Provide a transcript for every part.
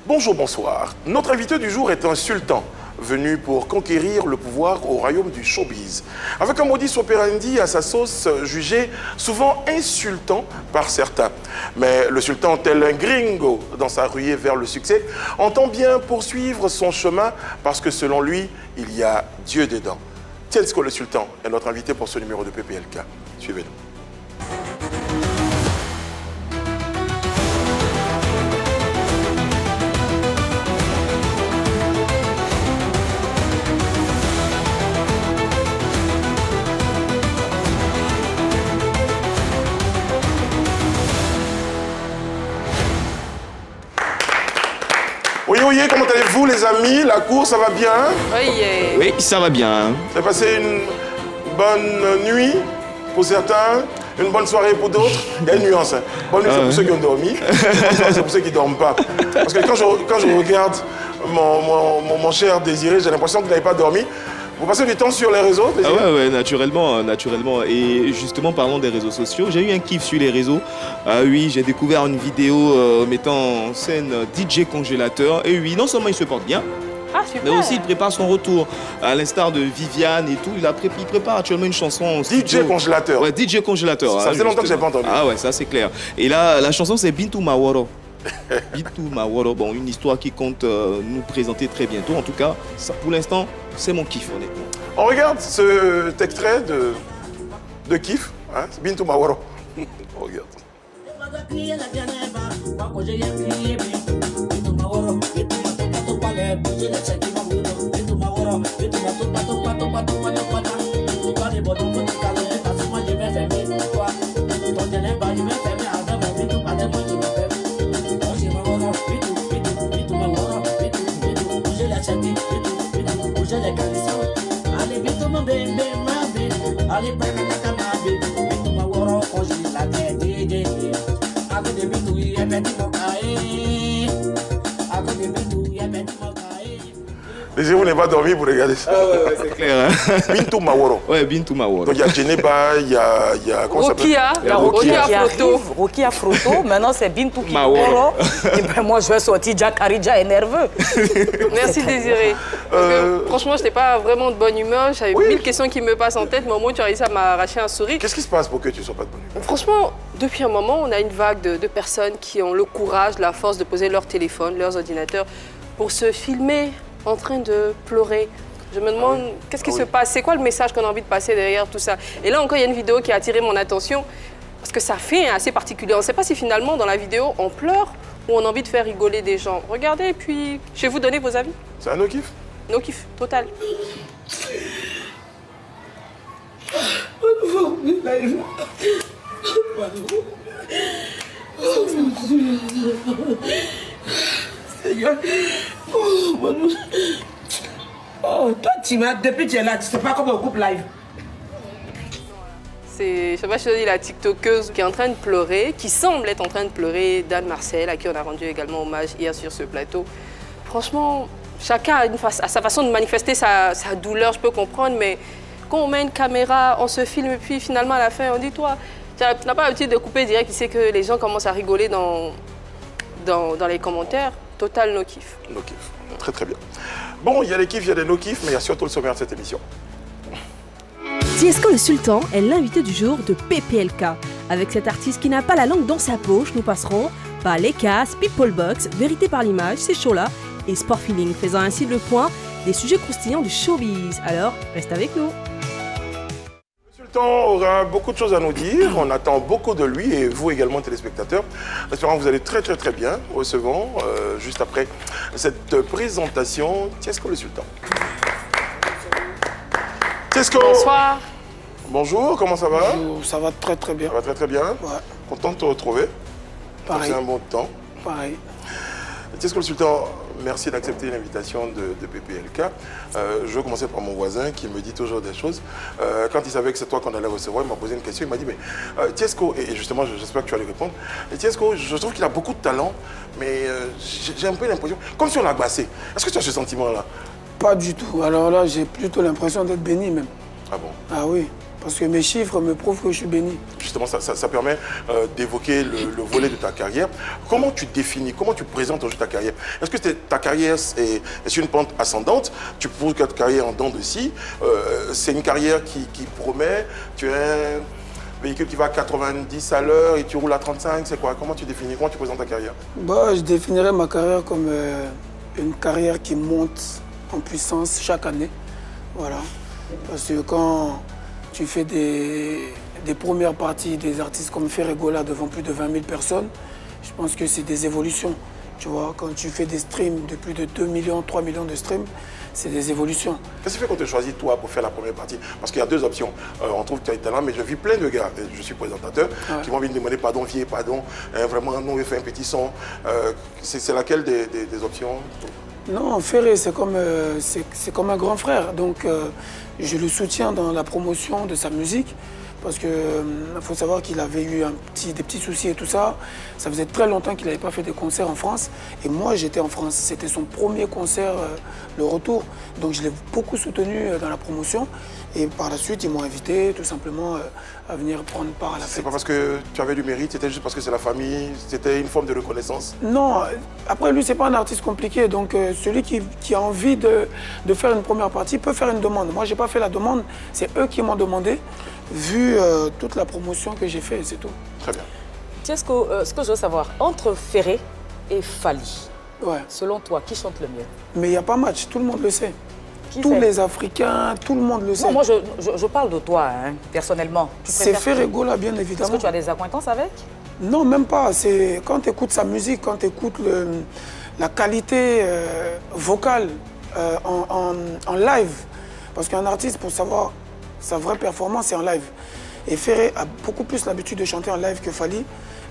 Bonjour, bonsoir. Notre invité du jour est un sultan, venu pour conquérir le pouvoir au royaume du showbiz. Avec un modus operandi à sa sauce, jugé souvent insultant par certains. Mais le sultan, tel un gringo dans sa ruée vers le succès, entend bien poursuivre son chemin parce que selon lui, il y a Dieu dedans. Tiesko le sultan est notre invité pour ce numéro de PPLK. Suivez-nous. Oui, comment allez-vous les amis? La cour, ça va bien? Oui, ça va bien. Vous avez passé une bonne nuit pour certains, une bonne soirée pour d'autres. Il y a une nuance. Hein. Bonne nuit, c'est pour ceux qui ont dormi. Bonne soirée, c'est pour ceux qui ne dorment pas. Parce que quand je regarde mon cher Désiré, j'ai l'impression que vous n'avez pas dormi. Vous passez du temps sur les réseaux? Ouais, naturellement. Et justement, parlons des réseaux sociaux. J'ai eu un kiff sur les réseaux. Oui, j'ai découvert une vidéo mettant en scène DJ Congélateur. Et oui, non seulement il se porte bien, mais aussi il prépare son retour. À l'instar de Viviane et tout, il prépare actuellement une chanson. DJ Congélateur? Ouais, DJ Congélateur. Ça faisait longtemps que je n'ai pas entendu. Ah ouais, ça c'est clair. Et là, la chanson c'est Bintou Maworo. Bintou Maworo, bon, une histoire qui compte nous présenter très bientôt. En tout cas, ça, pour l'instant, c'est mon kiff, honnêtement. On regarde cet extrait de kiff, hein, Bintou Maworo. On regarde. Les vous n'avez pas dormi pour regarder ça. Ah ouais, c'est clair. Hein? Bintou Maworo. Ouais, Bintou Maworo. Donc il y a Geneba, il y a comment ça s'appelle? Rocky Afroto. Maintenant c'est Bintou Maworo. Et ben moi je vais sortir Jacarija est nerveux. Merci Désiré. Franchement, je n'étais pas vraiment de bonne humeur. J'avais 1000 questions qui me passent en tête, mais au moins tu as réussi à m'arracher un sourire. Qu'est-ce qui se passe pour que tu ne sois pas de bonne humeur? Franchement, depuis un moment, on a une vague de personnes qui ont le courage, la force de poser leur téléphone, leurs ordinateurs pour se filmer en train de pleurer. Je me demande qu'est-ce qui se passe, c'est quoi le message qu'on a envie de passer derrière tout ça. Et là encore, il y a une vidéo qui a attiré mon attention parce que ça fait assez particulier. On ne sait pas si finalement dans la vidéo on pleure ou on a envie de faire rigoler des gens. Regardez et puis je vais vous donner vos avis. C'est un no-kiff? No-kiff, total. Oh, toi, depuis que tu es là, tu sais pas comment on coupe live. C'est, je sais pas si je dis la TikTokeuse qui est en train de pleurer, qui semble être en train de pleurer, Dan Marcel, à qui on a rendu également hommage hier sur ce plateau. Franchement, chacun a sa façon de manifester sa douleur, je peux comprendre, mais quand on met une caméra, on se filme et puis finalement à la fin, on dit toi, tu n'as pas l'habitude de couper direct, tu sais que les gens commencent à rigoler dans les commentaires. Total no-kiff. No-kiff, très très bien. Bon, il y a les kiffs, il y a des no-kiffs, mais il y a surtout le sommaire de cette émission. Tiesko le sultan est l'invité du jour de PPLK. Avec cet artiste qui n'a pas la langue dans sa poche, nous passerons par les cases, People Box, Vérité par l'image, ces shows-là et Sport Feeling, faisant ainsi le point des sujets croustillants du showbiz. Alors, reste avec nous. Le sultan aura beaucoup de choses à nous dire. On attend beaucoup de lui et vous également, téléspectateurs. Espérons que vous allez très très très bien. Recevons juste après cette présentation Tiesko le sultan. Tiesko. Bonsoir. Bonjour, comment ça va? Bonjour, ça va très très bien. Ça va très très bien. Ouais. Content de te retrouver. Pareil. C'est un bon temps. Pareil. Tiesko le sultan, merci d'accepter l'invitation de PPLK. Je vais commencer par mon voisin qui me dit toujours des choses. Quand il savait que c'est toi qu'on allait recevoir, il m'a posé une question. Il m'a dit, mais Tiesko, et justement j'espère que tu vas lui répondre, Tiesko, je trouve qu'il a beaucoup de talent, mais j'ai un peu l'impression, comme si on l'a agacé. Est-ce que tu as ce sentiment-là? Pas du tout. Alors là, j'ai plutôt l'impression d'être béni même. Ah bon? Ah oui. Parce que mes chiffres me prouvent que je suis béni. Justement, ça permet d'évoquer le volet de ta carrière. Comment tu définis, comment tu présentes aujourd'hui ta carrière? Est-ce que ta carrière est sur une pente ascendante? Tu poses que ta carrière en dents de scie. C'est une carrière qui promet. Tu es un véhicule qui va à 90 à l'heure et tu roules à 35. C'est quoi? Comment tu définis? Comment tu présentes ta carrière? Bah, je définirais ma carrière comme une carrière qui monte en puissance chaque année. Voilà. Parce que quand tu fais des premières parties des artistes comme Ferregola devant plus de 20 000 personnes, je pense que c'est des évolutions. Tu vois, quand tu fais des streams de plus de 2 millions, 3 millions de streams, c'est des évolutions. Qu'est-ce qui fait qu'on te choisit toi pour faire la première partie? Parce qu'il y a deux options. On trouve que tu as été talent, mais je vis plein de gars, je suis présentateur, qui vont venir me demander pardon, vieux, pardon, vraiment, non, il fait un petit son. C'est laquelle des options? Non, Ferré, c'est comme un grand frère. Donc, je le soutiens dans la promotion de sa musique. Parce qu'il faut savoir qu'il avait eu des petits soucis et tout ça. Ça faisait très longtemps qu'il n'avait pas fait de concerts en France. Et moi, j'étais en France. C'était son premier concert, le retour. Donc, je l'ai beaucoup soutenu dans la promotion. Et par la suite, ils m'ont invité tout simplement à venir prendre part à la fête. C'est pas parce que tu avais du mérite, c'était juste parce que c'est la famille, c'était une forme de reconnaissance? Non, après lui, c'est pas un artiste compliqué. Donc, celui qui a envie de faire une première partie peut faire une demande. Moi, j'ai pas fait la demande, c'est eux qui m'ont demandé. Vu toute la promotion que j'ai faite, c'est tout. Très bien. Tiesco, ce que je veux savoir, entre Ferré et Fally, selon toi, qui chante le mieux? Mais il n'y a pas match, tout le monde le sait. Qui Tous les Africains, tout le monde le sait. Non, moi, je parle de toi, hein, personnellement. C'est Ferregola, bien évidemment. Est-ce que tu as des acquaintances avec? Non, même pas. Quand tu écoutes sa musique, quand tu écoutes la qualité vocale en live, parce qu'un artiste, pour savoir sa vraie performance, c'est en live. Et Ferré a beaucoup plus l'habitude de chanter en live que Fally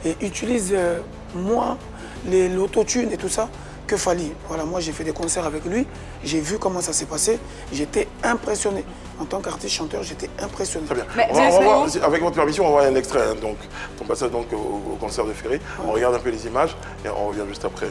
et utilise moins l'autotune et tout ça que Fally. Voilà, moi j'ai fait des concerts avec lui, j'ai vu comment ça s'est passé, j'étais impressionné. En tant qu'artiste chanteur, j'étais impressionné. Très bien. On va voir, avec votre permission, on va voir un extrait, hein, donc ton passage donc, au concert de Ferré. On regarde un peu les images et on revient juste après.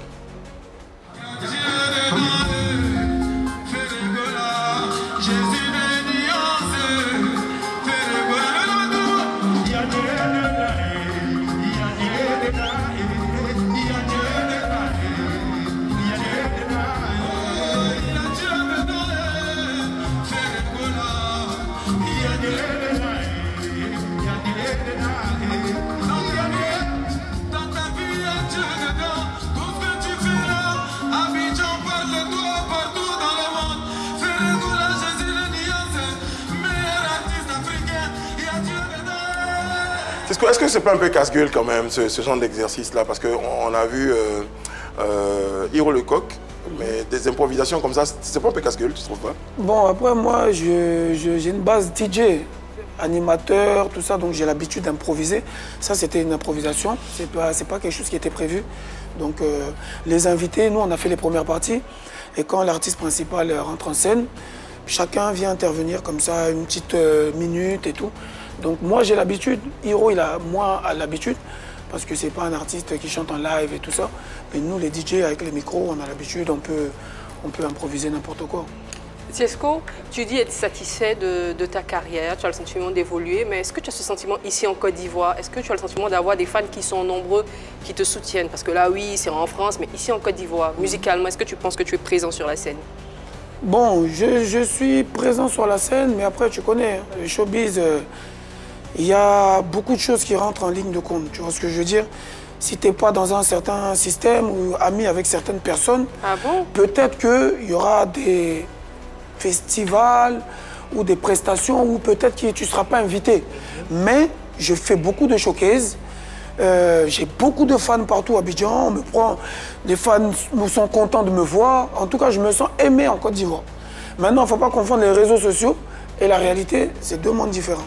Est-ce que c'est pas un peu casse-gueule quand même, ce genre d'exercice-là? Parce qu'on a vu Hiro Lecoq, mais des improvisations comme ça, c'est pas un peu casse-gueule, tu trouves pas? Bon, après moi, j'ai une base DJ, animateur, tout ça, donc j'ai l'habitude d'improviser. Ça, c'était une improvisation, c'est pas quelque chose qui était prévu. Donc les invités, nous, on a fait les premières parties, et quand l'artiste principal rentre en scène, chacun vient intervenir comme ça, une petite minute et tout. Donc moi j'ai l'habitude, Hiro il a moins l'habitude parce que c'est pas un artiste qui chante en live et tout ça. Mais nous les DJ avec les micros, on a l'habitude, on peut improviser n'importe quoi. Tiesco, tu dis être satisfait de ta carrière, tu as le sentiment d'évoluer, mais est-ce que tu as ce sentiment ici en Côte d'Ivoire? Est-ce que tu as le sentiment d'avoir des fans qui sont nombreux, qui te soutiennent? Parce que là oui, c'est en France, mais ici en Côte d'Ivoire, musicalement, est-ce que tu penses que tu es présent sur la scène? Bon, je suis présent sur la scène, mais après tu connais, le showbiz, il y a beaucoup de choses qui rentrent en ligne de compte, tu vois ce que je veux dire? Si tu n'es pas dans un certain système ou ami avec certaines personnes, peut-être qu'il y aura des festivals ou des prestations où peut-être que tu ne seras pas invité. Mais je fais beaucoup de showcases, j'ai beaucoup de fans partout à Abidjan, les fans sont contents de me voir. En tout cas, je me sens aimé en Côte d'Ivoire. Maintenant, il ne faut pas confondre les réseaux sociaux et la réalité, c'est deux mondes différents.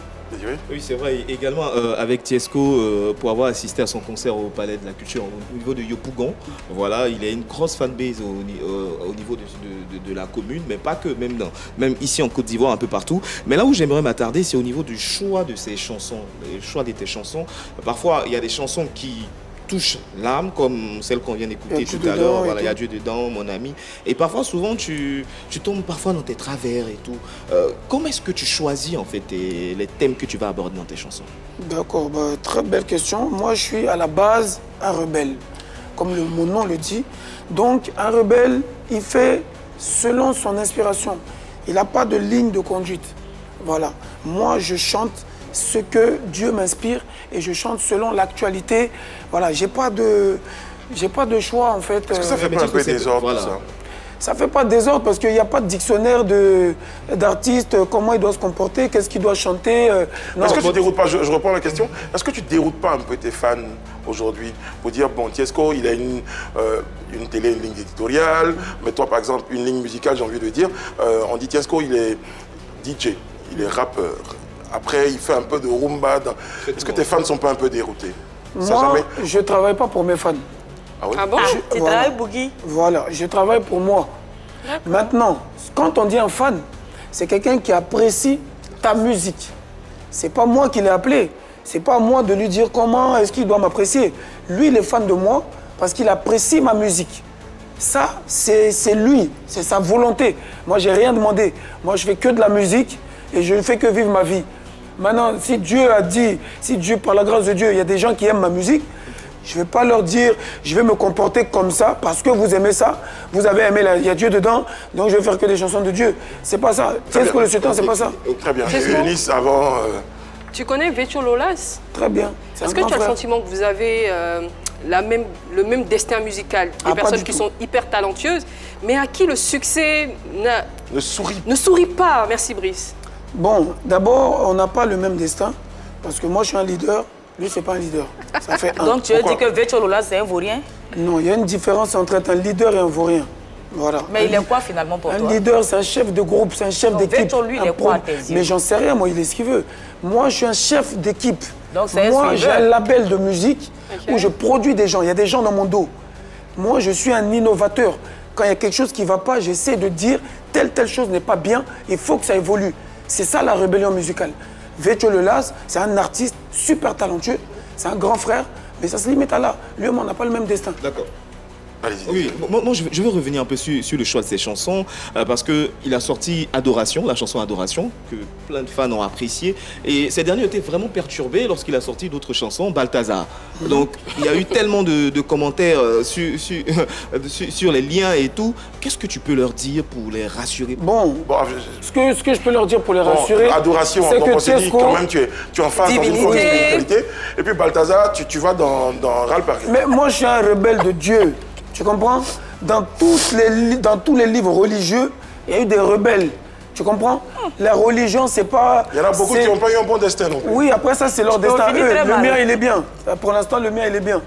Oui, c'est vrai. Également, avec Tiesco, pour avoir assisté à son concert au Palais de la Culture au niveau de Yopougon, voilà, il a une grosse fanbase au niveau de la commune, mais pas que, même ici en Côte d'Ivoire, un peu partout. Mais là où j'aimerais m'attarder, c'est au niveau du choix de ses chansons, le choix de tes chansons. Parfois, il y a des chansons qui touche l'âme, comme celle qu'on vient d'écouter tout à l'heure. Voilà, il y a Dieu dedans, mon ami. Et parfois, souvent, tu tombes parfois dans tes travers et tout. Comment est-ce que tu choisis en fait les thèmes que tu vas aborder dans tes chansons? D'accord, bah, très belle question. Moi, je suis à la base un rebelle, comme mon nom le dit. Donc, un rebelle, il fait selon son inspiration. Il n'a pas de ligne de conduite. Voilà. Moi, je chante ce que Dieu m'inspire et je chante selon l'actualité. Voilà, j'ai pas de choix en fait. Est-ce que ça fait pas un peu désordre, voilà. Ça? Ça fait pas désordre parce qu'il n'y a pas de dictionnaire d'artistes, comment il doit se comporter, qu'est-ce qu'il doit chanter. Est-ce que tu déroutes pas, je reprends la question, est-ce que tu déroutes pas un peu tes fans aujourd'hui pour dire, bon, Tiesco, il a une télé, une ligne éditoriale, mais toi par exemple, une ligne musicale, j'ai envie de dire, on dit Tiesco, il est DJ, il est rappeur. Après, il fait un peu de rumba. Est-ce que tes fans ne sont pas un peu déroutés? Moi, je ne travaille pas pour mes fans. Ah oui? Ah bon? Tu travailles, Bougui? Voilà, je travaille pour moi. Maintenant, quand on dit un fan, c'est quelqu'un qui apprécie ta musique. C'est pas moi qui l'ai appelé. C'est pas à moi de lui dire comment est-ce qu'il doit m'apprécier. Lui, il est fan de moi parce qu'il apprécie ma musique. Ça, c'est lui, c'est sa volonté. Moi, j'ai rien demandé. Moi, je fais que de la musique et je ne fais que vivre ma vie. Maintenant, si Dieu a dit, si Dieu, par la grâce de Dieu, il y a des gens qui aiment ma musique, je ne vais pas leur dire, je vais me comporter comme ça parce que vous aimez ça, vous avez aimé, il y a Dieu dedans, donc je vais faire que des chansons de Dieu. C'est pas ça. Tiesco le Sultan, c'est pas ça. Très bien. Eunice, avant... Tu connais Vetio Lolas? Très bien. Est-ce que tu as le sentiment que vous avez le même destin musical? Des personnes qui sont hyper talentueuses, mais à qui le succès ne sourit pas. Merci Brice. Bon, d'abord, on n'a pas le même destin, parce que moi je suis un leader. Lui, c'est pas un leader. Ça fait un. Donc tu veux dire que Vetio Lolas, c'est un vaurien? Non, il y a une différence entre un leader et un vaurien. Voilà. Mais il est quoi finalement pour toi? Un leader, c'est un chef de groupe, c'est un chef d'équipe. Vetio, lui, il est quoi à tes yeux? Mais j'en sais rien, moi, il est ce qu'il veut. Moi, je suis un chef d'équipe. Donc c'est moi, j'ai un label de musique où je produis des gens. Il y a des gens dans mon dos. Moi, je suis un innovateur. Quand il y a quelque chose qui ne va pas, j'essaie de dire telle chose n'est pas bien, il faut que ça évolue. C'est ça la rébellion musicale. Vetio Lolas, c'est un artiste super talentueux, c'est un grand frère, mais ça se limite à là. Lui et moi, on n'a pas le même destin. D'accord. Oui, moi je veux revenir un peu sur le choix de ses chansons parce qu'il a sorti Adoration, la chanson Adoration, que plein de fans ont apprécié. Et ces derniers étaient vraiment perturbés lorsqu'il a sorti d'autres chansons, Balthazar. Donc il y a eu tellement de commentaires sur les liens et tout. Qu'est-ce que tu peux leur dire pour les rassurer? Bon, ce que je peux leur dire pour les rassurer, Adoration, c'est que Tiesco, quand même tu es en face dans une forme de spiritualité. Et puis Balthazar, tu vas dans Ral Paris. Mais moi je suis un rebelle de Dieu. Tu comprends? Dans tous les livres religieux, il y a eu des rebelles. Tu comprends? La religion, c'est pas... Il y en a beaucoup qui n'ont pas eu un bon destin non plus. Oui, après ça, c'est leur destin. Le mien, il est bien. Pour l'instant, le mien, il est bien.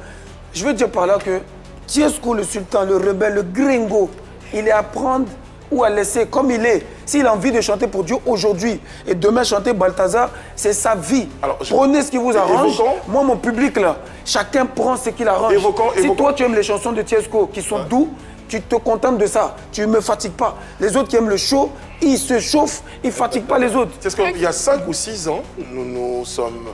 Je veux dire par là que Tiesco, le sultan, le rebelle, le gringo, il est à prendre ou à laisser comme il est. S'il a envie de chanter pour Dieu aujourd'hui et demain chanter Balthazar, c'est sa vie. Alors, prenez ce qui vous arrange. Moi, mon public, là, chacun prend ce qu'il arrange. Si toi, tu aimes les chansons de Tiesco qui sont doux, tu te contentes de ça. Tu ne me fatigues pas. Les autres qui aiment le show, ils se chauffent, ils ne fatiguent pas les autres. Il y a 5 ou 6 ans, nous nous sommes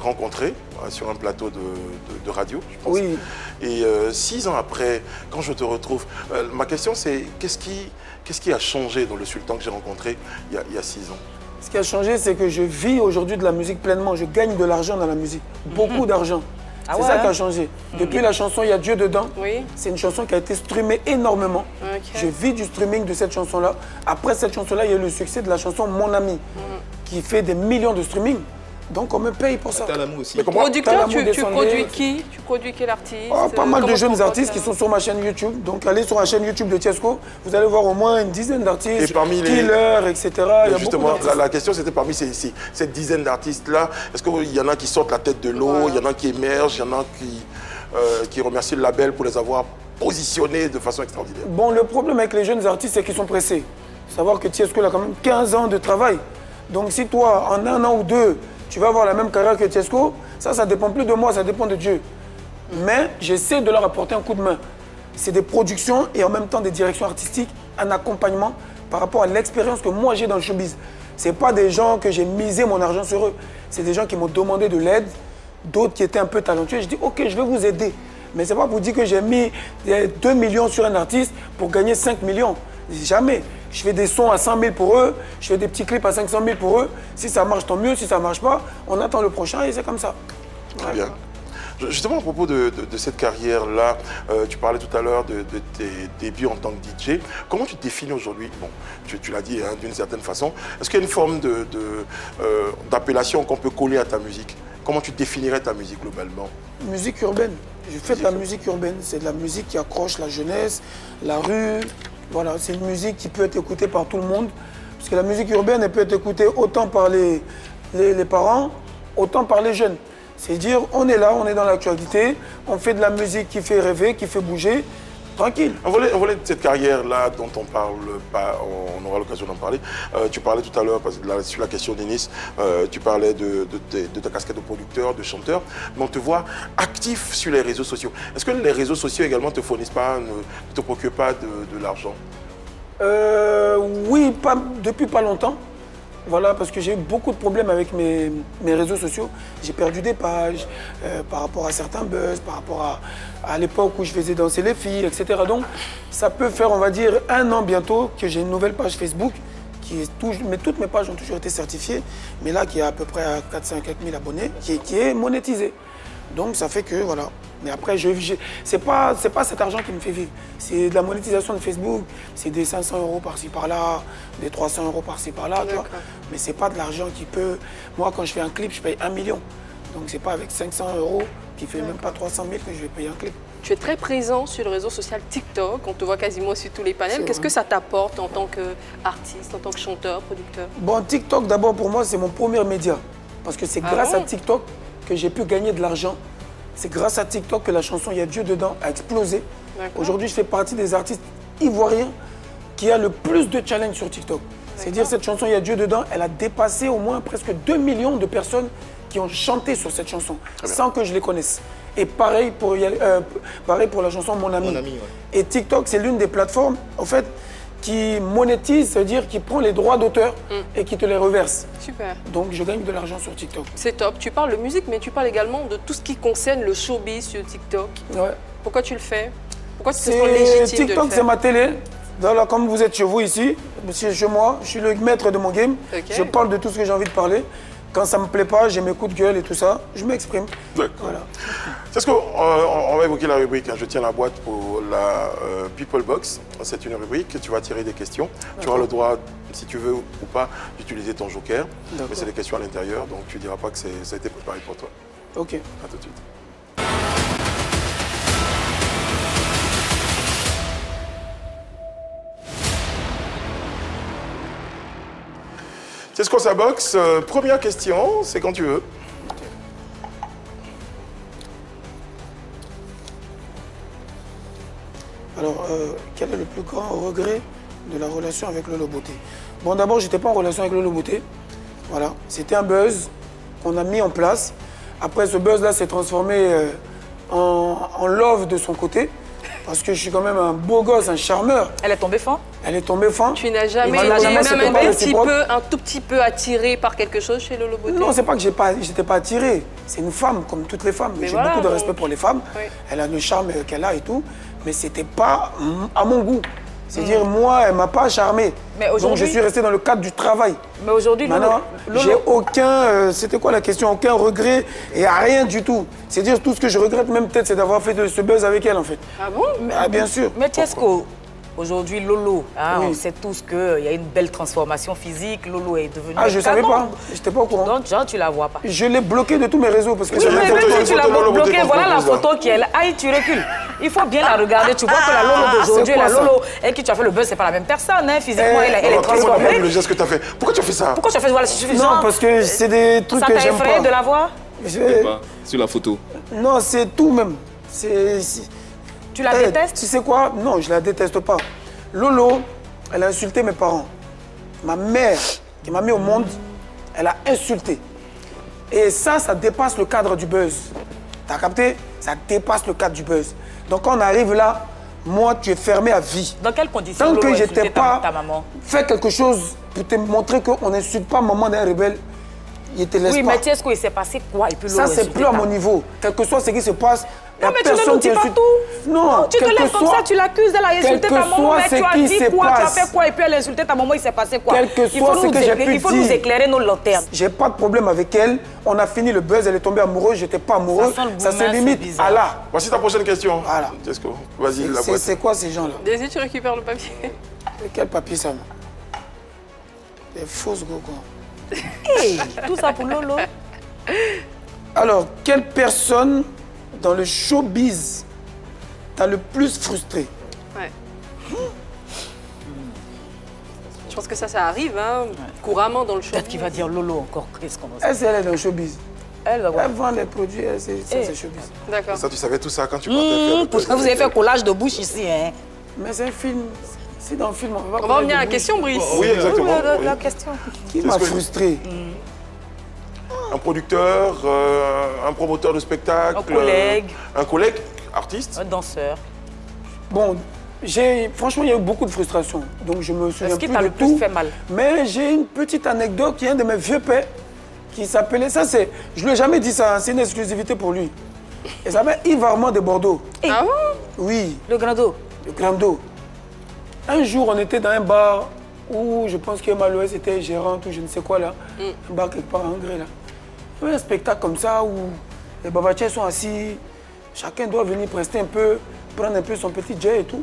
rencontrés sur un plateau de radio, je pense. Oui. Et 6 ans après, quand je te retrouve, ma question c'est qu'est-ce qui a changé dans le sultan que j'ai rencontré il y a 6 ans? Ce qui a changé, c'est que je vis aujourd'hui de la musique pleinement. Je gagne de l'argent dans la musique. Beaucoup d'argent. C'est ça qui a changé. Depuis la chanson Il y a Dieu dedans, c'est une chanson qui a été streamée énormément. Je vis du streaming de cette chanson-là. Après cette chanson-là, il y a eu le succès de la chanson Mon Ami, qui fait des millions de streaming. Donc on me paye pour ça. Aussi. Producteur, tu produis qui? Tu produis quel artiste? Pas mal de jeunes artistes qui sont sur ma chaîne YouTube. Donc allez sur la chaîne YouTube de Tiesco, vous allez voir au moins une dizaine d'artistes. Et parmi Killer, etc. Justement, la question c'était parmi cette dizaine d'artistes-là, est-ce qu'il y en a qui sortent la tête de l'eau, il y en a qui émergent, il y en a qui remercient le label pour les avoir positionnés de façon extraordinaire? Bon, le problème avec les jeunes artistes, c'est qu'ils sont pressés. Savoir que Tiesco a quand même 15 ans de travail. Donc si toi, en 1 an ou 2, tu vas avoir la même carrière que Tiesco, ça dépend plus de moi, ça dépend de Dieu. Mais j'essaie de leur apporter un coup de main. C'est des productions et en même temps des directions artistiques, un accompagnement par rapport à l'expérience que moi j'ai dans le showbiz. Ce n'est pas des gens que j'ai misé mon argent sur eux. C'est des gens qui m'ont demandé de l'aide, d'autres qui étaient un peu talentueux. Je dis, ok, je vais vous aider. Mais ce n'est pas pour dire que j'ai mis 2 millions sur un artiste pour gagner 5 millions. Jamais. Je fais des sons à 100 000 pour eux, je fais des petits clips à 500 000 pour eux. Si ça marche, tant mieux. Si ça ne marche pas, on attend le prochain et c'est comme ça. Très bien. Justement, à propos de cette carrière-là, tu parlais tout à l'heure de tes débuts en tant que DJ. Comment tu te définis aujourd'hui? Bon, tu l'as dit hein, d'une certaine façon. Est-ce qu'il y a une forme d'appellation qu'on peut coller à ta musique? Comment tu définirais ta musique globalement? Musique urbaine. Je fais de la musique urbaine. C'est de la musique qui accroche la jeunesse, la rue. Voilà, c'est une musique qui peut être écoutée par tout le monde. Parce que la musique urbaine, elle peut être écoutée autant par les parents, autant par les jeunes. C'est-à-dire, on est là, on est dans l'actualité, on fait de la musique qui fait rêver, qui fait bouger, tranquille. On voulait de cette carrière-là dont on parle pas, on aura l'occasion d'en parler. Tu parlais tout à l'heure, sur la question d'Enis, tu parlais de ta casquette de producteur, de chanteur, mais on te voit actif sur les réseaux sociaux. Est-ce que les réseaux sociaux également te fournissent pas, ne te procurent pas de l'argent? Oui, depuis pas longtemps. Voilà, parce que j'ai eu beaucoup de problèmes avec mes réseaux sociaux. J'ai perdu des pages par rapport à certains buzz, par rapport à l'époque où je faisais danser les filles, etc. Donc, ça peut faire, on va dire, 1 an bientôt que j'ai une nouvelle page Facebook. Mais toutes mes pages ont toujours été certifiées, mais là, qui est à peu près à 400 000 abonnés, qui est monétisée. Donc, ça fait que, voilà. Mais après, c'est pas cet argent qui me fait vivre. C'est de la monétisation de Facebook, c'est des 500 € par-ci par-là, des 300 € par-ci par-là, tu vois. Mais c'est pas de l'argent qui peut... Moi, quand je fais un clip, je paye 1 million. Donc, c'est pas avec 500 € qui fait même pas 300 000 que je vais payer un clip. Tu es très présent sur le réseau social TikTok, on te voit quasiment sur tous les panels. Qu'est-ce que ça t'apporte en tant qu'artiste, en tant que chanteur, producteur? Bon, TikTok, d'abord, pour moi, c'est mon premier média. Parce que c'est grâce à TikTok que j'ai pu gagner de l'argent. C'est grâce à TikTok que la chanson Il y a Dieu dedans a explosé. Aujourd'hui, je fais partie des artistes ivoiriens qui a le plus de challenges sur TikTok. C'est-à-dire cette chanson Il y a Dieu dedans, elle a dépassé au moins presque 2 millions de personnes qui ont chanté sur cette chanson sans que je les connaisse. Et pareil pour la chanson Mon Ami. Et TikTok, c'est l'une des plateformes, en fait, qui monétise, c'est-à-dire qui prend les droits d'auteur et qui te les reverse. Super. Donc je gagne de l'argent sur TikTok. C'est top. Tu parles de musique, mais tu parles également de tout ce qui concerne le showbiz sur TikTok. Ouais. Pourquoi tu le fais? Pourquoi tu te sens légitime de le faire? TikTok, c'est ma télé. Là, comme vous êtes chez vous ici, chez moi, je suis le maître de mon game. Je parle de tout ce que j'ai envie de parler. Quand ça ne me plaît pas, j'ai mes coups de gueule et tout ça, je m'exprime. Voilà. C'est ce qu'on va évoquer la rubrique. Je tiens la boîte pour la People Box. C'est une rubrique que tu vas tirer des questions. Tu auras le droit, si tu veux ou pas, d'utiliser ton joker. Mais c'est des questions à l'intérieur, donc tu ne diras pas que ça a été préparé pour toi. Ok. À tout de suite. C'est ce qu'on s'aboxe. Première question, c'est quand tu veux. Alors, quel est le plus grand regret de la relation avec Lolo Beauté? Bon, d'abord, je n'étais pas en relation avec Lolo Beauté. Voilà, c'était un buzz qu'on a mis en place. Après, ce buzz-là s'est transformé en love de son côté. Parce que je suis quand même un beau gosse, un charmeur. Elle est tombée fan? Elle est tombée fan. Tu n'as jamais été un tout petit peu attiré par quelque chose chez Lolo Beauté? Non, c'est pas que j'étais pas attiré. C'est une femme, comme toutes les femmes. J'ai beaucoup de respect pour les femmes. Oui. Elle a le charme qu'elle a et tout. Mais c'était pas à mon goût. C'est-à-dire, moi, elle m'a pas charmé. Donc, je suis resté dans le cadre du travail. Mais aujourd'hui, maintenant, j'ai aucun... c'était quoi la question? Aucun regret et rien du tout. C'est-à-dire, tout ce que je regrette même peut-être, c'est d'avoir fait ce buzz avec elle, en fait. Ah bon? Bien sûr. Mais Tiesco, aujourd'hui, Lolo, on sait tous qu'il y a une belle transformation physique. Lolo est devenu... Ah, je savais pas. J'étais pas au courant. Donc, genre, tu la vois pas. Je l'ai bloqué de tous mes réseaux parce que oui, mais même si tu l'as bloqué, voilà la photo qui est là. Aïe, tu recules. Il faut bien la regarder. Tu vois que la Lolo d'aujourd'hui et la Lolo et qui tu as fait le buzz, c'est pas la même personne. Hein. Physiquement, elle est transformée. Le geste que tu as fait. Pourquoi tu as fait ça? Pourquoi tu as fait voilà, Non, parce que c'est des trucs que j'aime pas. Ça t'a effrayé de la voir? Sur la photo. Non, c'est tout même. Tu la détestes? Tu sais quoi? Non, je la déteste pas. Lolo, elle a insulté mes parents. Ma mère, qui m'a mis au monde, elle a insulté. Et ça dépasse le cadre du buzz. T'as capté? Ça dépasse le cadre du buzz. Donc quand on arrive là, moi, tu es fermé à vie. Dans quelles conditions Tant Lolo que je n'étais pas ta maman? fait quelque chose pour te montrer qu'on n'insulte pas maman d'un rebelle, il te laisse oui, pas. mais est-ce qu'il s'est passé quoi? Et puis ça, c'est plus à mon niveau. Quel que soit ce qui se passe, non, mais tu ne nous dis pas tout. Non, tu te lèves comme ça, tu l'accuses, elle a insulté ta maman, mais tu as dit quoi, tu as fait quoi, et puis elle a insulté ta maman, il s'est passé quoi? Quel que soit ce que j'ai pu dire. Il faut nous éclairer nos lanternes. J'ai pas de problème avec elle. On a fini le buzz, elle est tombée amoureuse, j'étais pas amoureux. Ça se limite à là. Voici ta prochaine question. Voilà. Vas-y, la boîte. C'est quoi ces gens-là? Désir, tu récupères le papier. Et quel papier ça? Des fausses gogons. Hey, tout ça pour Lolo. Alors, quelle personne dans le showbiz t'as le plus frustré? Ouais. Je pense que ça arrive, hein, couramment dans le showbiz. Peut-être qu'il va dire Lolo encore. Qu'est-ce qu'on va Elle, elle est dans le showbiz. Elle vend les produits, c'est showbiz. D'accord. Ça, tu savais tout ça quand tu partais faire... Vous avez fait collage de bouche ici, hein? Mais c'est un film. Si dans le film, on va revenir à la question, Brice. Oui, exactement. La question. Qui m'a frustré? Un producteur, un promoteur de spectacle. Un collègue. Un collègue, artiste. Un danseur. Bon, franchement, il y a eu beaucoup de frustration. Donc, je me souviens plus de tout. Est-ce qui t'a le plus fait mal? Mais j'ai une petite anecdote qui est un de mes vieux pères qui s'appelait... Ça, c'est... Je ne lui ai jamais dit ça, c'est une exclusivité pour lui. Il s'appelle Yves Armand de Bordeaux. Ah bon? Oui. Le Grando. Le Grando. Un jour, on était dans un bar où je pense que Malouès était gérante ou je ne sais quoi là. Un bar quelque part en Gré là. Il y avait un spectacle comme ça où les babatiers sont assis, chacun doit venir prester un peu, prendre un peu son petit jet et tout.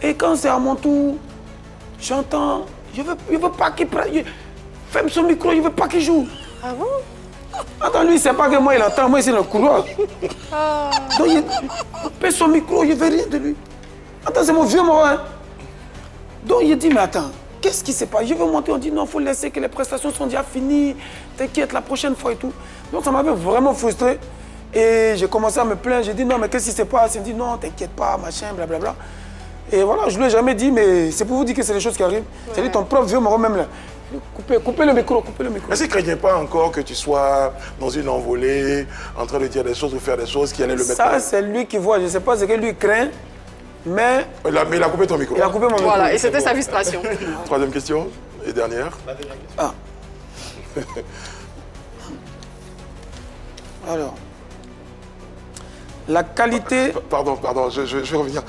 Et quand c'est à mon tour, j'entends, je veux pas qu'il prenne, ferme son micro, je veux pas qu'il joue. Ah bon? Attends, lui, il sait pas que moi il entend, moi ici dans le couloir. Donc il pèse son micro, je veux rien de lui. Attends, c'est mon vieux mort, hein. Donc il dit, mais attends, qu'est-ce qui s'est passé? Je veux monter, on dit non, il faut laisser que les prestations sont déjà finies, t'inquiète, la prochaine fois et tout. Donc ça m'avait vraiment frustré. Et j'ai commencé à me plaindre, j'ai dit non, mais qu'est-ce qui se passe? Il me dit non, t'inquiète pas, machin, blablabla. Et voilà, je ne lui ai jamais dit, mais c'est pour vous dire que c'est des choses qui arrivent. Ouais. C'est-à-dire ton propre vieux mort même là. Coupez le micro, coupez le micro. Est-ce qu'il ne craignait pas encore que tu sois dans une envolée, en train de dire des choses ou faire des choses qui allaient le mettre... Ça, c'est lui qui voit, je ne sais pas ce que lui craint. Mais il a coupé ton micro. Il a coupé mon micro. Voilà, et c'était sa frustration. Troisième question et dernière. Ah. Alors, la qualité... Pardon, je vais revenir.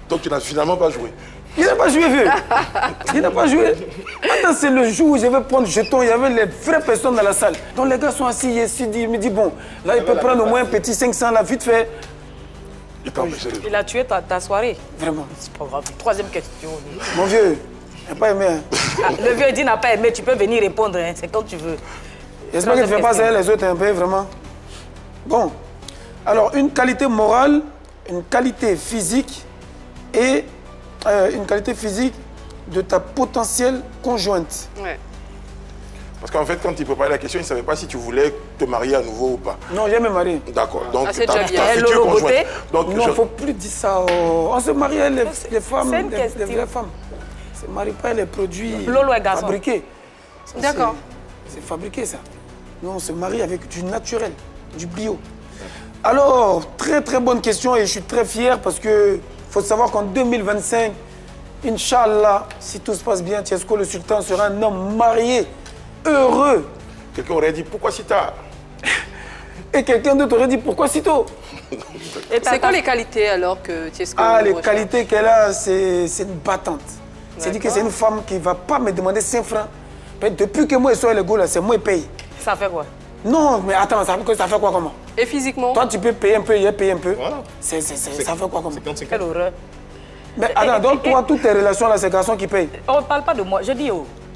Donc tu n'as finalement pas joué? Il n'a pas joué, vieux. Il n'a pas joué. Attends, c'est le jour où je vais prendre jeton, il y avait les vraies personnes dans la salle. Donc les gars sont assis, il me dit, bon, là il peut prendre au moins un petit 500, là, vite fait. Il a tué ta soirée. Vraiment. C'est pas grave. Troisième question. Mon vieux, il n'a pas aimé. Hein. Ah, le vieux dit n'a pas aimé, tu peux venir répondre, hein. C'est quand tu veux. J'espère que tu ne fais pas ça les autres un peu, vraiment. Bon, alors une qualité morale, une qualité physique et une qualité physique de ta potentielle conjointe. Ouais. Parce qu'en fait, quand il préparait la question, il ne savait pas si tu voulais te marier à nouveau ou pas. Non, j'ai me marié. D'accord. Donc, c'est déjà bien. future conjointe. Donc, non, il ne faut plus dire ça. Oh. On se marie, les femmes, les vraies femmes. On ne se marie pas les produits fabriqués. D'accord. C'est fabriqué, ça. Nous, on se marie avec du naturel, du bio. Alors, très très bonne question et je suis très fier parce que faut savoir qu'en 2025, Inch'Allah, si tout se passe bien, Tiesco le Sultan sera un homme marié, heureux. Quelqu'un aurait dit pourquoi si tard? Et quelqu'un d'autre aurait dit pourquoi si tôt? C'est quoi les qualités alors que Tiesco les qualités qu'elle a, c'est une battante. C'est-à-dire que c'est une femme qui ne va pas me demander 5 francs. Depuis que moi je suis le go là, c'est moi qui paye. Ça fait quoi? Non, mais attends, ça fait quoi comment? Et physiquement? Toi, tu peux payer un peu, il paye un peu. Voilà. Ça fait quoi comment? Quelle horreur. Mais attends, donc toi, toutes tes relations là, c'est les garçons qui payent. On ne parle pas de moi. Je dis,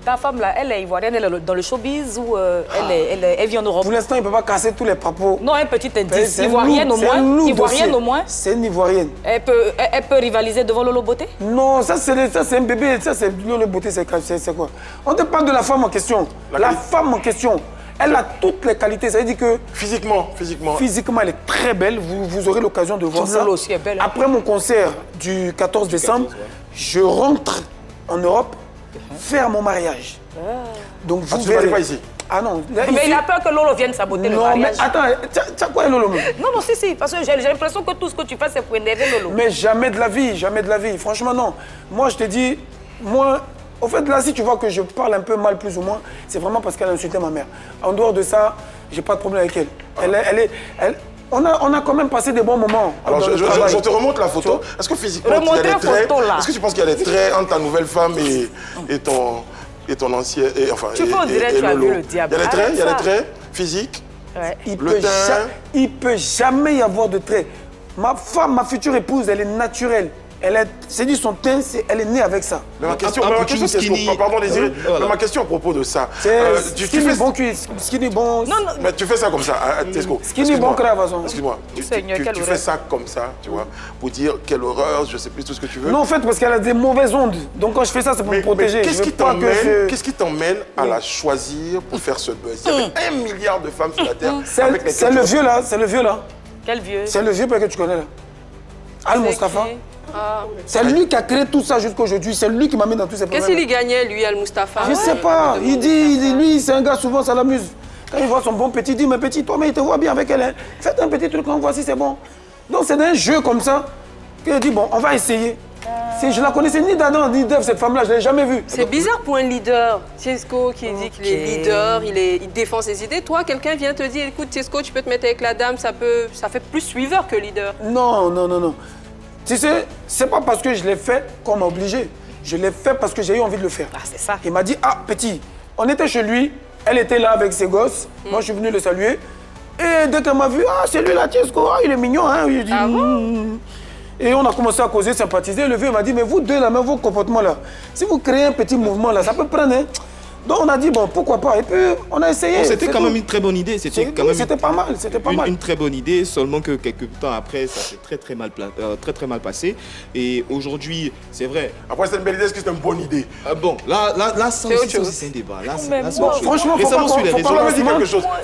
ta femme là, elle est ivoirienne, elle est dans le showbiz ou elle vit en Europe? Pour l'instant, il ne peut pas casser tous les propos. Non, un petit indice. Ivoirienne au moins. Ivoirienne au moins. C'est une ivoirienne. Elle peut rivaliser devant Lolo Beauté? Non, ça c'est un bébé. Ça c'est Lolo Beauté, c'est quoi? On te parle de la femme en question. La femme en question. Elle a toutes les qualités, ça veut dire que... Physiquement, elle est très belle, vous aurez l'occasion de voir ça. Lolo aussi est belle. Hein? Après mon concert du 14 décembre, je rentre en Europe faire mon mariage. Donc vous verrez. Tu ne pas ici? Ah non. Là, mais il a peur que Lolo vienne saboter le mariage. Non, mais attends, tu as quoi Lolo? Non, si, parce que j'ai l'impression que tout ce que tu fais, c'est pour énerver Lolo. Mais jamais de la vie, jamais de la vie. Franchement, non. Moi, je te dis, moi, Au fait, là, si tu vois que je parle un peu mal, plus ou moins, c'est vraiment parce qu'elle a insulté ma mère. En dehors de ça, j'ai pas de problème avec elle. On a quand même passé des bons moments. Alors, je te remonte la photo. Est-ce que physiquement, il y a des traits? Est-ce que tu penses qu'il y a des traits entre ta nouvelle femme et ton ancien... Enfin, tu peux, on dirait que tu as vu le diable. Il y a des traits physiques. Ouais. Il peut jamais y avoir de traits. Ma femme, ma future épouse, elle est naturelle. C'est dit son teint, elle est née avec ça. Mais ma question, c'est pardon Désiré, mais ma question à propos de ça. Skinny bon cuit, skinny bon. Non, mais tu fais ça comme ça, Tesco. Skinny bon cravason. Excuse-moi. Tu fais ça comme ça, tu vois, pour dire quelle horreur, je sais plus tout ce que tu veux. Non, en fait, parce qu'elle a des mauvaises ondes. Donc quand je fais ça, c'est pour me protéger. Qu'est-ce qui t'emmène à la choisir pour faire ce buzz? Il y avait 1 milliard de femmes sur la terre. C'est le vieux là, c'est le vieux là. Quel vieux? C'est le vieux que tu connais là. Al-Mustafa. C'est lui qui a créé tout ça jusqu'à aujourd'hui. C'est lui qui m'a mis dans tous ces problèmes. Qu'est-ce qu'il gagnait, lui, Al-Mustafa? Je ne sais pas. Il dit, lui, c'est un gars, souvent, ça l'amuse. Quand il voit son bon petit, il dit, mais petit, toi, mais il te voit bien avec elle. Hein. Faites un petit truc, on voit si c'est bon. Donc, c'est un jeu comme ça qu'il dit, bon, on va essayer. Je la connaissais ni d'Adam ni d'Ève, cette femme-là, je ne l'ai jamais vue. C'est bizarre pour un leader. Tiesco qui dit qu'il est leader, il défend ses idées. Toi, quelqu'un vient te dire, écoute, Tiesco, tu peux te mettre avec la dame, ça fait plus suiveur que leader. Non. Tu sais, c'est pas parce que je l'ai fait qu'on m'a obligé. Je l'ai fait parce que j'ai eu envie de le faire. Ah, c'est ça. Il m'a dit, ah, petit, on était chez lui, elle était là avec ses gosses. Moi, je suis venu le saluer. Et dès qu'elle m'a vu, ah, c'est lui là, Tiesco, il est mignon, hein. Je dis, Et on a commencé à causer, sympathiser. Le vieux m'a dit, mais vous deux, là, même vos comportements là, si vous créez un petit mouvement là, ça peut prendre, hein. Donc on a dit, bon, pourquoi pas. Et puis on a essayé. C'était quand même une très bonne idée. C'était pas mal, c'était pas mal. Une très bonne idée, seulement que quelques temps après, ça s'est très mal passé. Et aujourd'hui, c'est vrai. Après, c'est une belle idée, est-ce que c'est une bonne idée? Bon, là ça aussi, c'est un débat. Franchement, faut